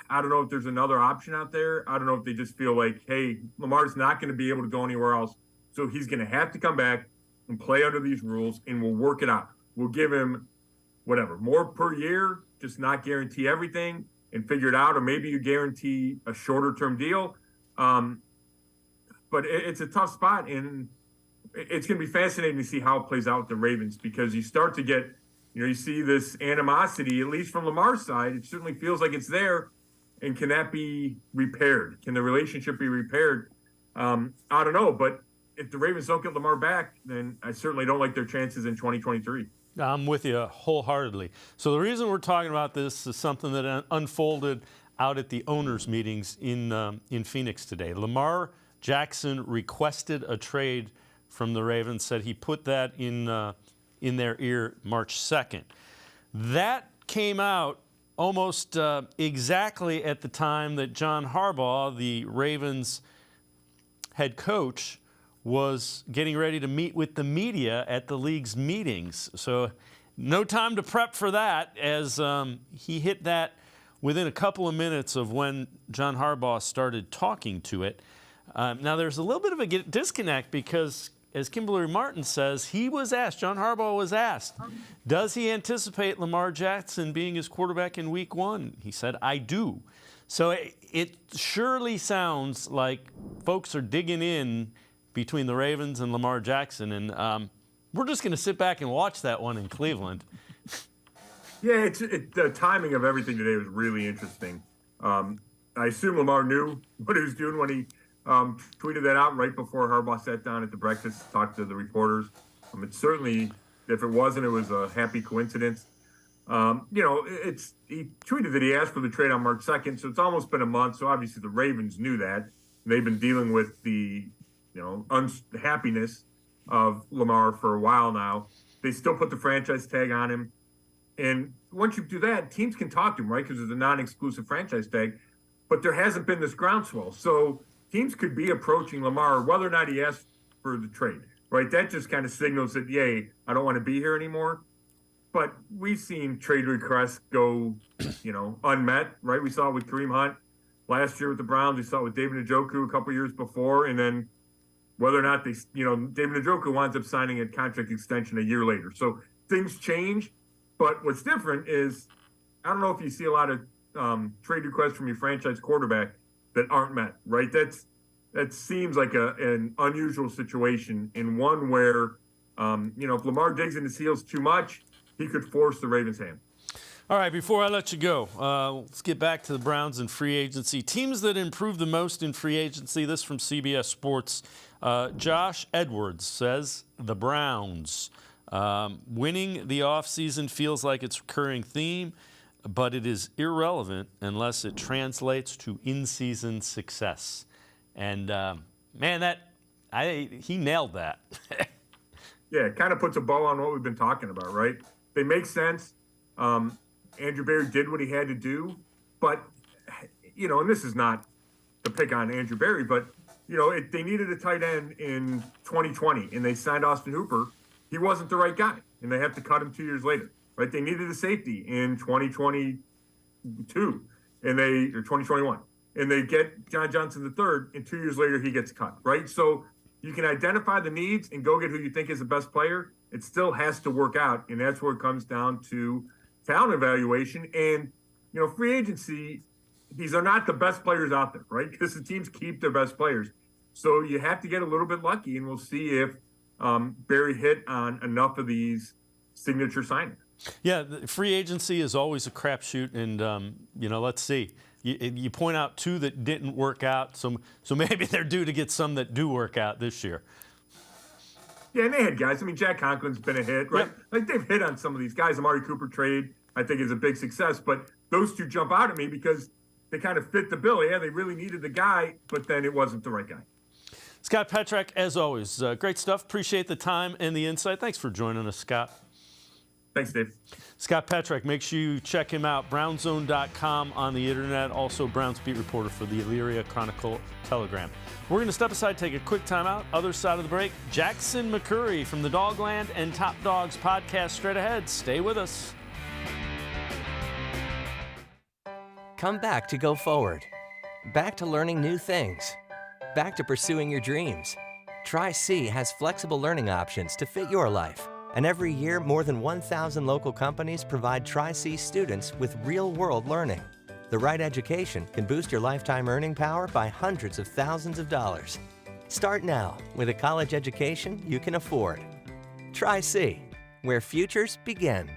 I don't know if there's another option out there. I don't know if they just feel like, hey, Lamar's not going to be able to go anywhere else. So he's going to have to come back and play under these rules, and we'll work it out. We'll give him more per year, just not guarantee everything and figure it out. Or maybe you guarantee a shorter-term deal. But it's a tough spot, and it's going to be fascinating to see how it plays out with the Ravens, because you start to get, you see this animosity, at least from Lamar's side. It certainly feels like it's there. And can that be repaired? Can the relationship be repaired? I don't know. But if the Ravens don't get Lamar back, then I certainly don't like their chances in 2023. I'm with you wholeheartedly. So the reason we're talking about this is something that unfolded out at the owners' meetings in Phoenix today. Lamar Jackson requested a trade from the Ravens, said he put that in their ear March 2nd. That came out almost exactly at the time that John Harbaugh, the Ravens head coach, was getting ready to meet with the media at the league's meetings. So no time to prep for that, as he hit that within a couple of minutes of when John Harbaugh started talking to it. Now, there's a little bit of a disconnect because, as Kimberly Martin says, John Harbaugh was asked, does he anticipate Lamar Jackson being his quarterback in week one? He said, I do. So it surely sounds like folks are digging in between the Ravens and Lamar Jackson, and we're just going to sit back and watch that one in Cleveland. Yeah, the timing of everything today was really interesting. I assume Lamar knew what he was doing when he tweeted that out right before Harbaugh sat down at the breakfast to talk to the reporters. It certainly, if it wasn't, it was a happy coincidence. He tweeted that he asked for the trade on March 2nd, so it's almost been a month. So obviously the Ravens knew that. They've been dealing with the unhappiness of Lamar for a while now. They still put the franchise tag on him. And once you do that, teams can talk to him, right? Because there's a non-exclusive franchise tag, but there hasn't been this groundswell. So teams could be approaching Lamar, whether or not he asked for the trade, right? That just kind of signals that, yay, I don't want to be here anymore. But we've seen trade requests go, unmet, right? We saw it with Kareem Hunt last year with the Browns. We saw it with David Njoku a couple years before. And then whether or not David Njoku winds up signing a contract extension a year later. So things change. But what's different is, I don't know if you see a lot of trade requests from your franchise quarterback that aren't met, right? That seems like an unusual situation, in one where, if Lamar digs in his heels too much, he could force the Ravens' hand. All right, before I let you go, let's get back to the Browns and free agency. Teams that improved the most in free agency, this from CBS Sports. Josh Edwards says the Browns. Winning the offseason feels like it's a recurring theme, but it is irrelevant unless it translates to in-season success. And, he nailed that. Yeah, it kind of puts a bow on what we've been talking about, right? They make sense. Andrew Berry did what he had to do, but, and this is not to pick on Andrew Berry, but, they needed a tight end in 2020, and they signed Austin Hooper. He wasn't the right guy, and they have to cut him 2 years later, right? They needed a safety in 2022, or 2021, and they get John Johnson III, and 2 years later he gets cut, right? So you can identify the needs and go get who you think is the best player. It still has to work out, and that's where it comes down to talent evaluation. And, free agency, these are not the best players out there, right? Because the teams keep their best players. So you have to get a little bit lucky, and we'll see if Barry hit on enough of these signature signings. Yeah, the free agency is always a crapshoot, and, let's see. You point out two that didn't work out, so maybe they're due to get some that do work out this year. Yeah, and they had guys. Jack Conklin's been a hit, right? Yep. Like, they've hit on some of these guys. Amari Cooper trade, I think, is a big success. But those two jump out at me because they kind of fit the bill. Yeah, they really needed the guy, but then it wasn't the right guy. Scott Petrak, as always, great stuff. Appreciate the time and the insight. Thanks for joining us, Scott. Thanks, Dave. Scott Petrak, make sure you check him out, brownzone.com on the internet, also Browns beat reporter for the Elyria Chronicle Telegram. We're going to step aside, take a quick timeout. Other side of the break, Jackson McCurry from the Dogland and Top Dogs podcast straight ahead. Stay with us. Come back to go forward. Back to learning new things. Back to pursuing your dreams. Tri-C has flexible learning options to fit your life. And every year, more than 1,000 local companies provide Tri-C students with real-world learning. The right education can boost your lifetime earning power by hundreds of thousands of dollars. Start now with a college education you can afford. Tri-C, where futures begin.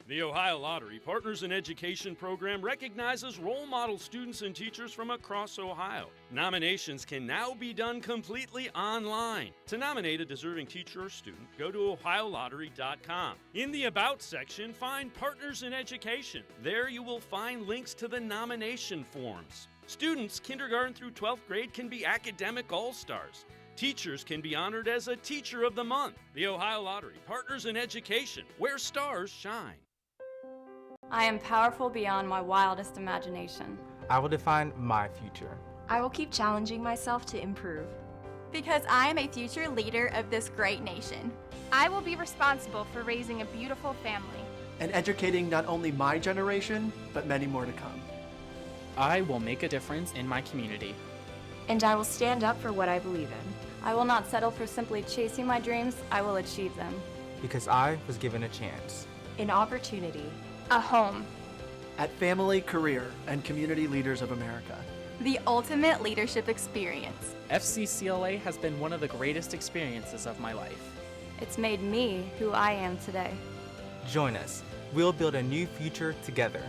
The Ohio Lottery Partners in Education program recognizes role model students and teachers from across Ohio. Nominations can now be done completely online. To nominate a deserving teacher or student, go to ohiolottery.com. In the About section, find Partners in Education. There you will find links to the nomination forms. Students kindergarten through 12th grade can be academic all-stars. Teachers can be honored as a Teacher of the Month. The Ohio Lottery Partners in Education, where stars shine. I am powerful beyond my wildest imagination. I will define my future. I will keep challenging myself to improve. Because I am a future leader of this great nation. I will be responsible for raising a beautiful family. And educating not only my generation, but many more to come. I will make a difference in my community. And I will stand up for what I believe in. I will not settle for simply chasing my dreams, I will achieve them. Because I was given a chance. An opportunity. A home. At Family, Career, and Community Leaders of America. The ultimate leadership experience. FCCLA has been one of the greatest experiences of my life. It's made me who I am today. Join us. We'll build a new future together.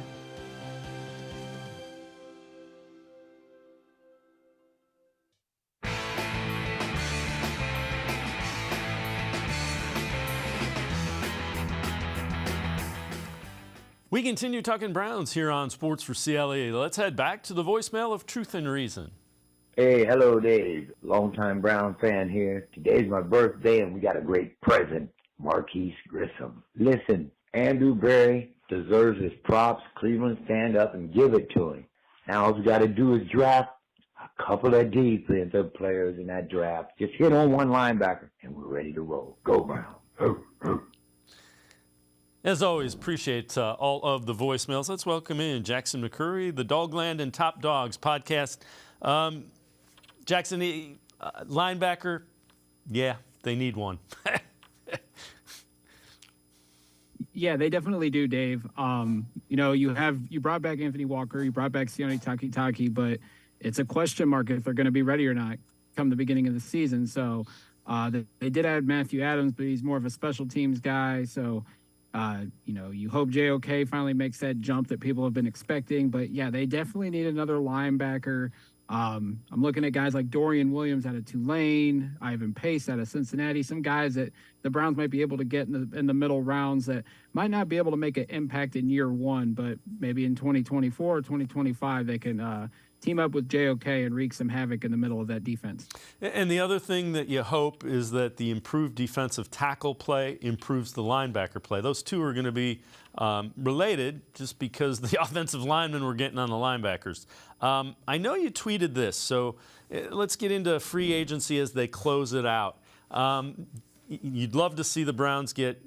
We continue talking Browns here on Sports4CLE. Let's head back to the voicemail of Truth and Reason. Hey, hello, Dave. Longtime Brown fan here. Today's my birthday, and we got a great present. Marquise Grissom. Listen, Andrew Berry deserves his props. Cleveland, stand up and give it to him. Now all we got to do is draft a couple of defensive players in that draft. Just hit on one linebacker, and we're ready to roll. Go Brown. As always, appreciate all of the voicemails. Let's welcome in Jackson McCurry, the Dogland and Top Dogs podcast. Jackson, linebacker, yeah, they need one. Yeah, they definitely do, Dave. You brought back Anthony Walker, you brought back Sione Takitaki, but it's a question mark if they're going to be ready or not come the beginning of the season. So they did add Matthew Adams, but he's more of a special teams guy. So, you hope JOK finally makes that jump that people have been expecting. But, yeah, they definitely need another linebacker. I'm looking at guys like Dorian Williams out of Tulane, Ivan Pace out of Cincinnati, some guys that the Browns might be able to get in the middle rounds that might not be able to make an impact in year one, but maybe in 2024 or 2025 they can team up with JOK and wreak some havoc in the middle of that defense. And the other thing that you hope is that the improved defensive tackle play improves the linebacker play. Those two are going to be related just because the offensive linemen were getting on the linebackers. I know you tweeted this, so let's get into free agency as they close it out. You'd love to see the Browns get,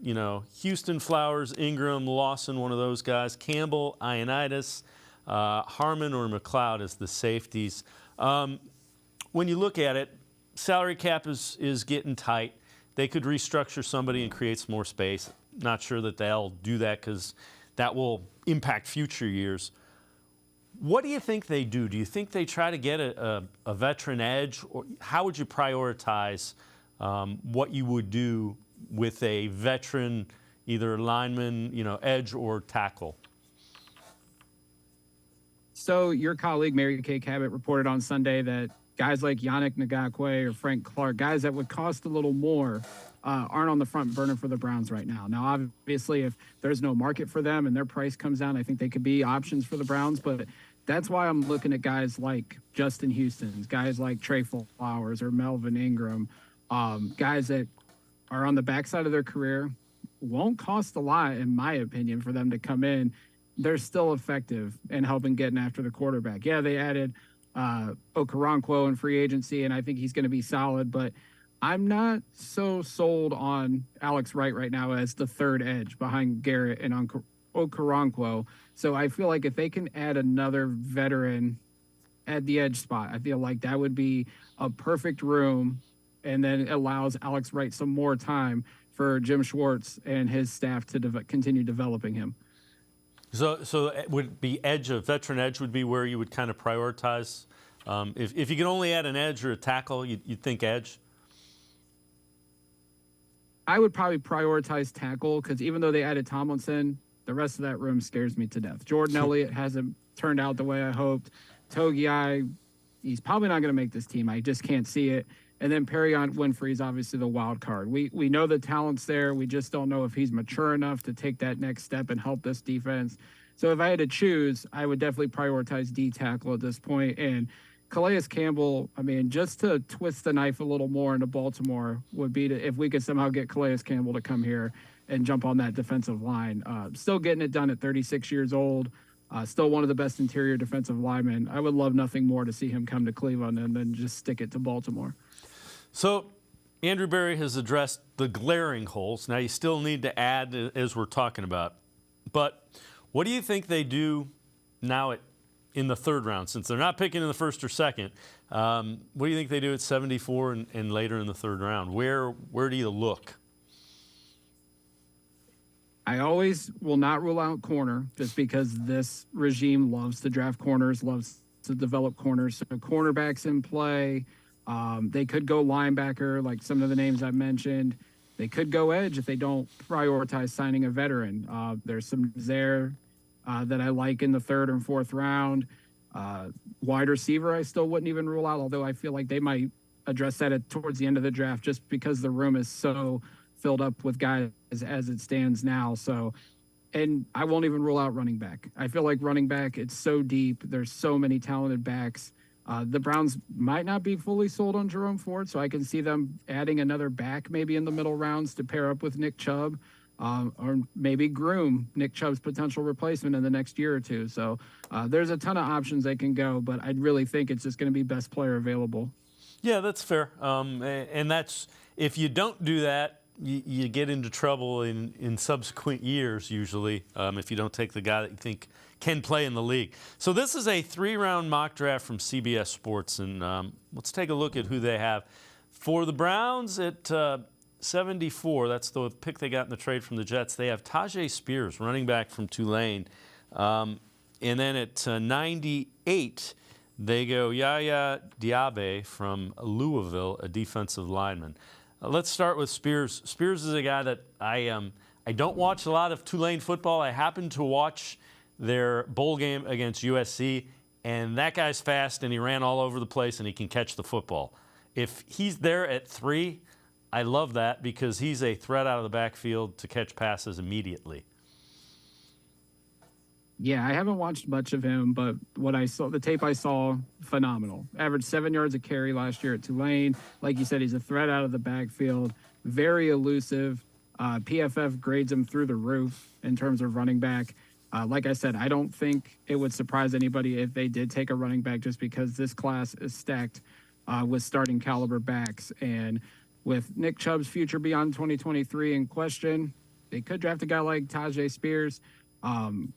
Houston, Flowers, Ingram, Lawson, one of those guys, Campbell, Ioannidis, Harmon or McLeod as the safeties. When you look at it, salary cap is getting tight. They could restructure somebody and create some more space. Not sure that they'll do that because that will impact future years. What do you think they do? Do you think they try to get a veteran edge? Or how would you prioritize what you would do with a veteran, either lineman, edge or tackle? So your colleague, Mary Kay Cabot, reported on Sunday that guys like Yannick Ngakoue or Frank Clark, guys that would cost a little more, aren't on the front burner for the Browns right now. Now, obviously, if there's no market for them and their price comes down, I think they could be options for the Browns. But that's why I'm looking at guys like Justin Houston, guys like Trey Flowers or Melvin Ingram, guys that are on the backside of their career, won't cost a lot, in my opinion, for them to come in. They're still effective in helping getting after the quarterback. Yeah, they added Okoronkwo in free agency, and I think he's going to be solid, but I'm not so sold on Alex Wright right now as the third edge behind Garrett and Okoronkwo. So I feel like if they can add another veteran at the edge spot, I feel like that would be a perfect room, and then it allows Alex Wright some more time for Jim Schwartz and his staff to continue developing him. So it would be a veteran edge would be where you would kind of prioritize. If you could only add an edge or a tackle, you'd think edge? I would probably prioritize tackle because even though they added Tomlinson, the rest of that room scares me to death. Jordan Elliott hasn't turned out the way I hoped. Togiai, he's probably not going to make this team. I just can't see it. And then Perion Winfrey is obviously the wild card. We know the talent's there. We just don't know if he's mature enough to take that next step and help this defense. So if I had to choose, I would definitely prioritize D tackle at this point. And Calais Campbell, just to twist the knife a little more into Baltimore would be if we could somehow get Calais Campbell to come here and jump on that defensive line. Still getting it done at 36 years old. Still one of the best interior defensive linemen. I would love nothing more to see him come to Cleveland and then just stick it to Baltimore. So Andrew Berry has addressed the glaring holes. Now you still need to add, as we're talking about. But what do you think they do now in the third round? Since they're not picking in the first or second, what do you think they do at 74 and later in the third round? Where do you look? I always will not rule out corner just because this regime loves to draft corners, loves to develop corners. So cornerbacks in play. They could go linebacker, like some of the names I've mentioned. They could go edge if they don't prioritize signing a veteran. There's some there that I like in the third and fourth round. Wide receiver, I still wouldn't even rule out, although I feel like they might address that towards the end of the draft just because the room is so filled up with guys as it stands now. So, and I won't even rule out running back. I feel like running back, it's so deep. There's so many talented backs. The Browns might not be fully sold on Jerome Ford, so I can see them adding another back maybe in the middle rounds to pair up with Nick Chubb, or maybe groom Nick Chubb's potential replacement in the next year or two. So there's a ton of options they can go, but I'd really think it's just going to be best player available. Yeah, that's fair. And that's, if you don't do that, you get into trouble in subsequent years, usually, if you don't take the guy that you think can play in the league. So this is a 3-round mock draft from CBS Sports, and let's take a look at who they have. For the Browns at 74, that's the pick they got in the trade from the Jets, they have Tajay Spears, running back from Tulane. And then at 98, they go Yaya Diaby from Louisville, a defensive lineman. Let's start with Spears. Spears is a guy that I don't watch a lot of Tulane football. I happened to watch their bowl game against USC, and that guy's fast, and he ran all over the place, and he can catch the football. If he's there at 3, I love that because he's a threat out of the backfield to catch passes immediately. Yeah, I haven't watched much of him, but what I saw, the tape I saw, phenomenal. Averaged 7 yards a carry last year at Tulane. Like you said, he's a threat out of the backfield, very elusive. PFF grades him through the roof in terms of running back. Like I said, I don't think it would surprise anybody if they did take a running back, just because this class is stacked with starting caliber backs. And with Nick Chubb's future beyond 2023 in question, they could draft a guy like Tajay Spears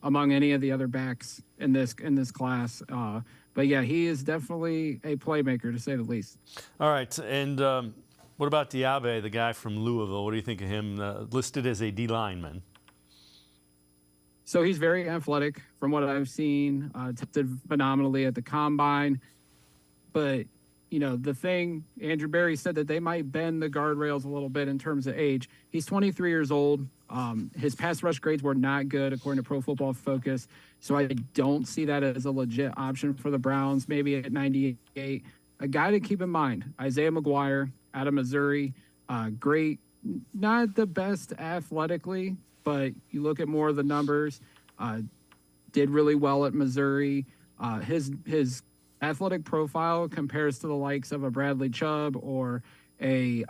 among any of the other backs in this class. But yeah, he is definitely a playmaker, to say the least. All right, and what about Diaby, the guy from Louisville? What do you think of him, listed as a D lineman? So he's very athletic from what I've seen, tested phenomenally at the combine. But, you know, the thing, Andrew Berry said that they might bend the guardrails a little bit in terms of age. He's 23 years old. His pass rush grades were not good, according to Pro Football Focus. So I don't see that as a legit option for the Browns, maybe at 98. A guy to keep in mind, Isaiah McGuire out of Missouri. Great, not the best athletically, but you look at more of the numbers, did really well at Missouri. His athletic profile compares to the likes of a Bradley Chubb or a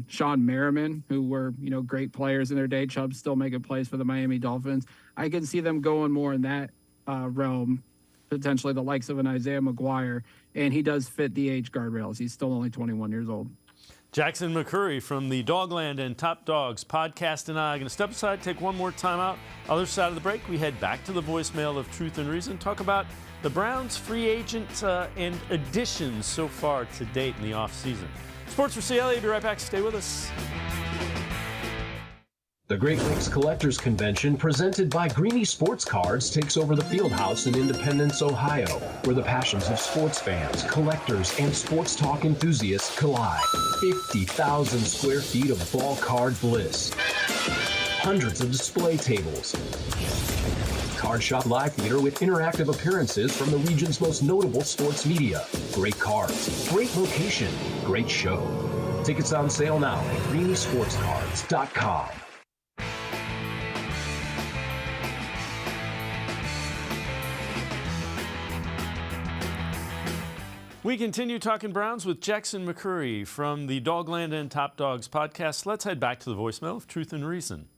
Sean Merriman, who were, you know, great players in their day. Chubb still making plays for the Miami Dolphins. I can see them going more in that realm, potentially the likes of an Isaiah McGuire, and he does fit the age guardrails. He's still only 21 years old. Jackson McCurry from the Dogland and Top Dogs podcast and I are going to step aside, take one more time out. Other side of the break, we head back to the voicemail of Truth and Reason, talk about the Browns' free agent and additions so far to date in the offseason. Sports4CLE, be right back. Stay with us. The Great Lakes Collectors Convention, presented by Greenie Sports Cards, takes over the Fieldhouse in Independence, Ohio, where the passions of sports fans, collectors, and sports talk enthusiasts collide. 50,000 square feet of ball card bliss. Hundreds of display tables. Card Shop Live Theater with interactive appearances from the region's most notable sports media. Great cards, great location, great show. Tickets on sale now at greeniesportscards.com. We continue talking Browns with Jackson McCurry from the Dogland and Top Dogs podcast. Let's head back to the voicemail of Truth and Reason.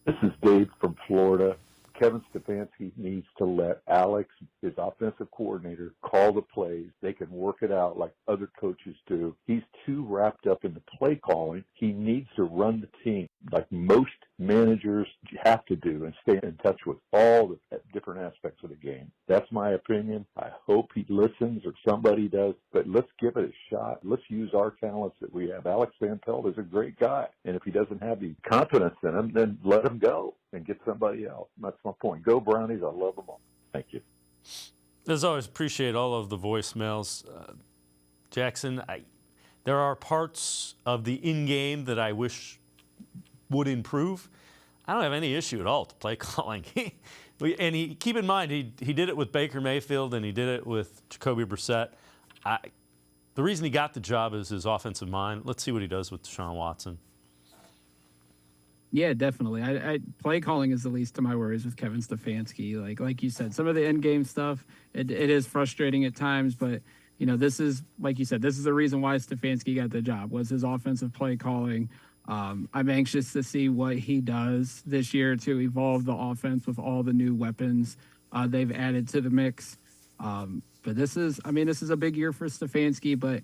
This is Dave from Florida. Kevin Stefanski needs to let Alex, his offensive coordinator, call the plays. They can work it out like other coaches do. He's too wrapped up in the play calling. He needs to run the team like most managers have to do and stay in touch with all the different aspects of the game. That's my opinion. I hope he listens or somebody does, but let's give it a shot. Let's use our talents that we have. Alex Van Pelt is a great guy, and if he doesn't have the confidence in him, then let him go and get somebody else. That's my point. Go Brownies. I love them all. Thank you. As always, appreciate all of the voicemails. Jackson, there are parts of the in-game that I wish would improve. I don't have any issue at all to play calling. Keep in mind, he did it with Baker Mayfield and he did it with Jacoby Brissett. The reason he got the job is his offensive mind. Let's see what he does with DeShaun Watson. Yeah, definitely. I play calling is the least of my worries with Kevin Stefanski. Like you said, some of the end game stuff, it is frustrating at times, but this is, like you said, this is the reason why Stefanski got the job, was his offensive play calling. I'm anxious to see what he does this year to evolve the offense with all the new weapons they've added to the mix. But this is a big year for Stefanski, but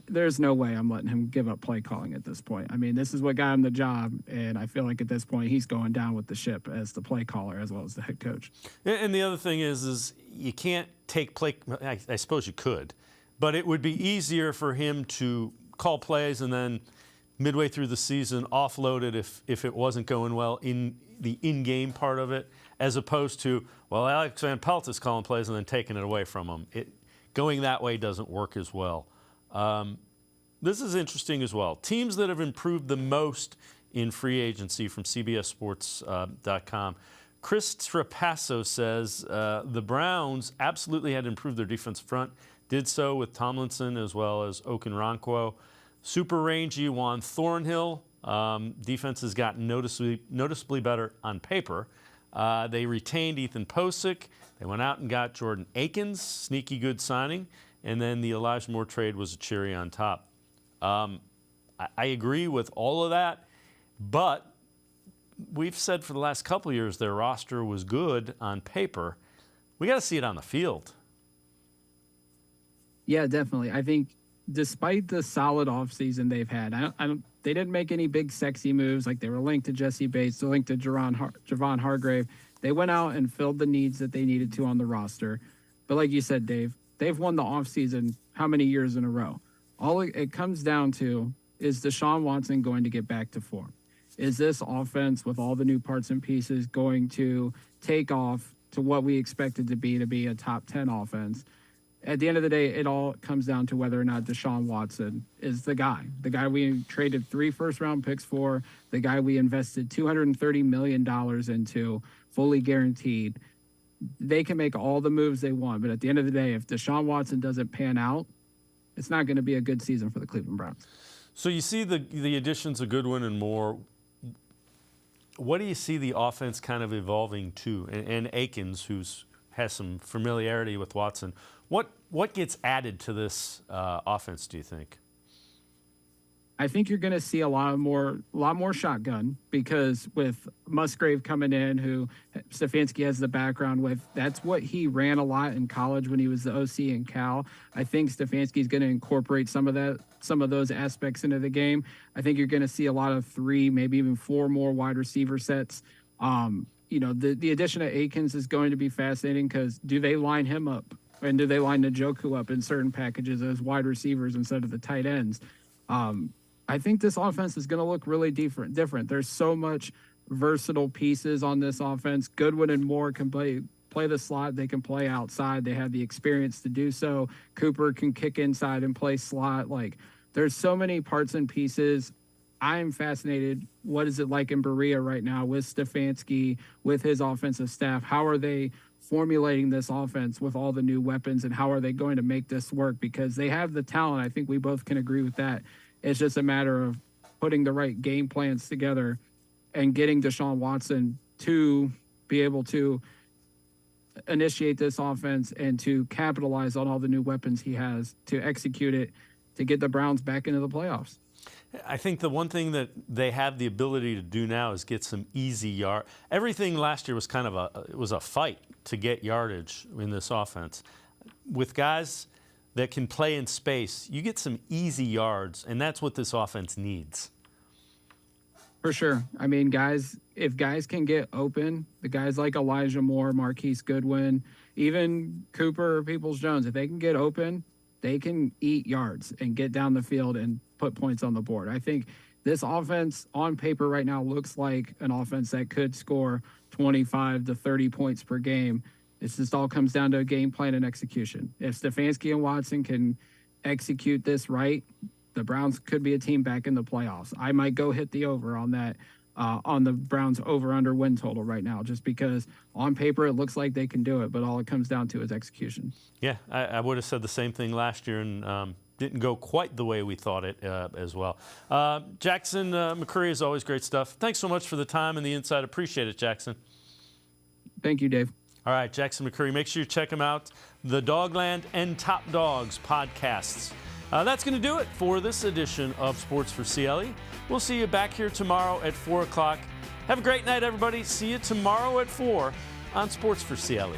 there's no way I'm letting him give up play calling at this point. I mean, this is what got him the job, and I feel like at this point he's going down with the ship as the play caller as well as the head coach. And the other thing is you can't take play. I suppose you could, but it would be easier for him to call plays and then midway through the season offload it if it wasn't going well in the in-game part of it, as opposed to, well, Alex Van Pelt is calling plays and then taking it away from him. Going that way doesn't work as well. This is interesting as well. Teams that have improved the most in free agency from CBSSports.com. Chris Trapasso says the Browns absolutely had to improve their defensive front, did so with Tomlinson as well as Okunrankwo. Super rangy Juan Thornhill. Defense has gotten noticeably better on paper. They retained Ethan Posick. They went out and got Jordan Akins, sneaky good signing. And then the Elijah Moore trade was a cherry on top. I agree with all of that, but we've said for the last couple of years their roster was good on paper. We got to see it on the field. Yeah, definitely. I think despite the solid offseason they've had, they didn't make any big sexy moves. Like, they were linked to Jesse Bates, they're linked to Javon Hargrave. They went out and filled the needs that they needed to on the roster. But like you said, Dave, they've won the offseason how many years in a row? All it comes down to is DeShaun Watson going to get back to form? Is this offense with all the new parts and pieces going to take off to what we expected to be a top 10 offense? At the end of the day, it all comes down to whether or not DeShaun Watson is the guy we traded 3 first-round picks for, the guy we invested $230 million into, fully guaranteed. They can make all the moves they want, but at the end of the day, if DeShaun Watson doesn't pan out, it's not going to be a good season for the Cleveland Browns. So you see the additions of Goodwin and Moore. What do you see the offense kind of evolving to? And Akins, has some familiarity with Watson. What gets added to this offense, do you think? I think you're going to see a lot more shotgun, because with Musgrave coming in, who Stefanski has the background with, that's what he ran a lot in college when he was the OC in Cal. I think Stefanski is going to incorporate some of those aspects into the game. I think you're going to see a lot of 3, maybe even 4 more wide receiver sets. The addition of Akins is going to be fascinating, because do they line him up, and do they line Njoku up in certain packages as wide receivers instead of the tight ends? I think this offense is going to look really different. There's so much versatile pieces on this offense. Goodwin and Moore can play the slot. They can play outside. They have the experience to do so. Cooper can kick inside and play slot. Like, there's so many parts and pieces. I'm fascinated. What is it like in Berea right now with Stefanski, with his offensive staff? How are they formulating this offense with all the new weapons, and how are they going to make this work? Because they have the talent. I think we both can agree with that. It's just a matter of putting the right game plans together and getting DeShaun Watson to be able to initiate this offense and to capitalize on all the new weapons he has to execute it, to get the Browns back into the playoffs. I think the one thing that they have the ability to do now is get some easy yard. Everything last year was kind of a fight to get yardage in this offense. With guys that can play in space, you get some easy yards, and that's what this offense needs. For sure. I mean, if guys can get open, the guys like Elijah Moore, Marquise Goodwin, even Cooper or Peoples-Jones, if they can get open, they can eat yards and get down the field and put points on the board. I think this offense on paper right now looks like an offense that could score 25 to 30 points per game. It just all comes down to a game plan and execution. If Stefanski and Watson can execute this right, the Browns could be a team back in the playoffs. I might go hit the over on that, on the Browns over-under win total right now, just because on paper it looks like they can do it, but all it comes down to is execution. Yeah, I would have said the same thing last year, and didn't go quite the way we thought it as well. Jackson McCurry, is always great stuff. Thanks so much for the time and the insight. Appreciate it, Jackson. Thank you, Dave. All right, Jackson McCurry, make sure you check him out. The Dogland and Top Dogs podcasts. That's going to do it for this edition of Sports for CLE. We'll see you back here tomorrow at 4 o'clock. Have a great night, everybody. See you tomorrow at 4 on Sports for CLE.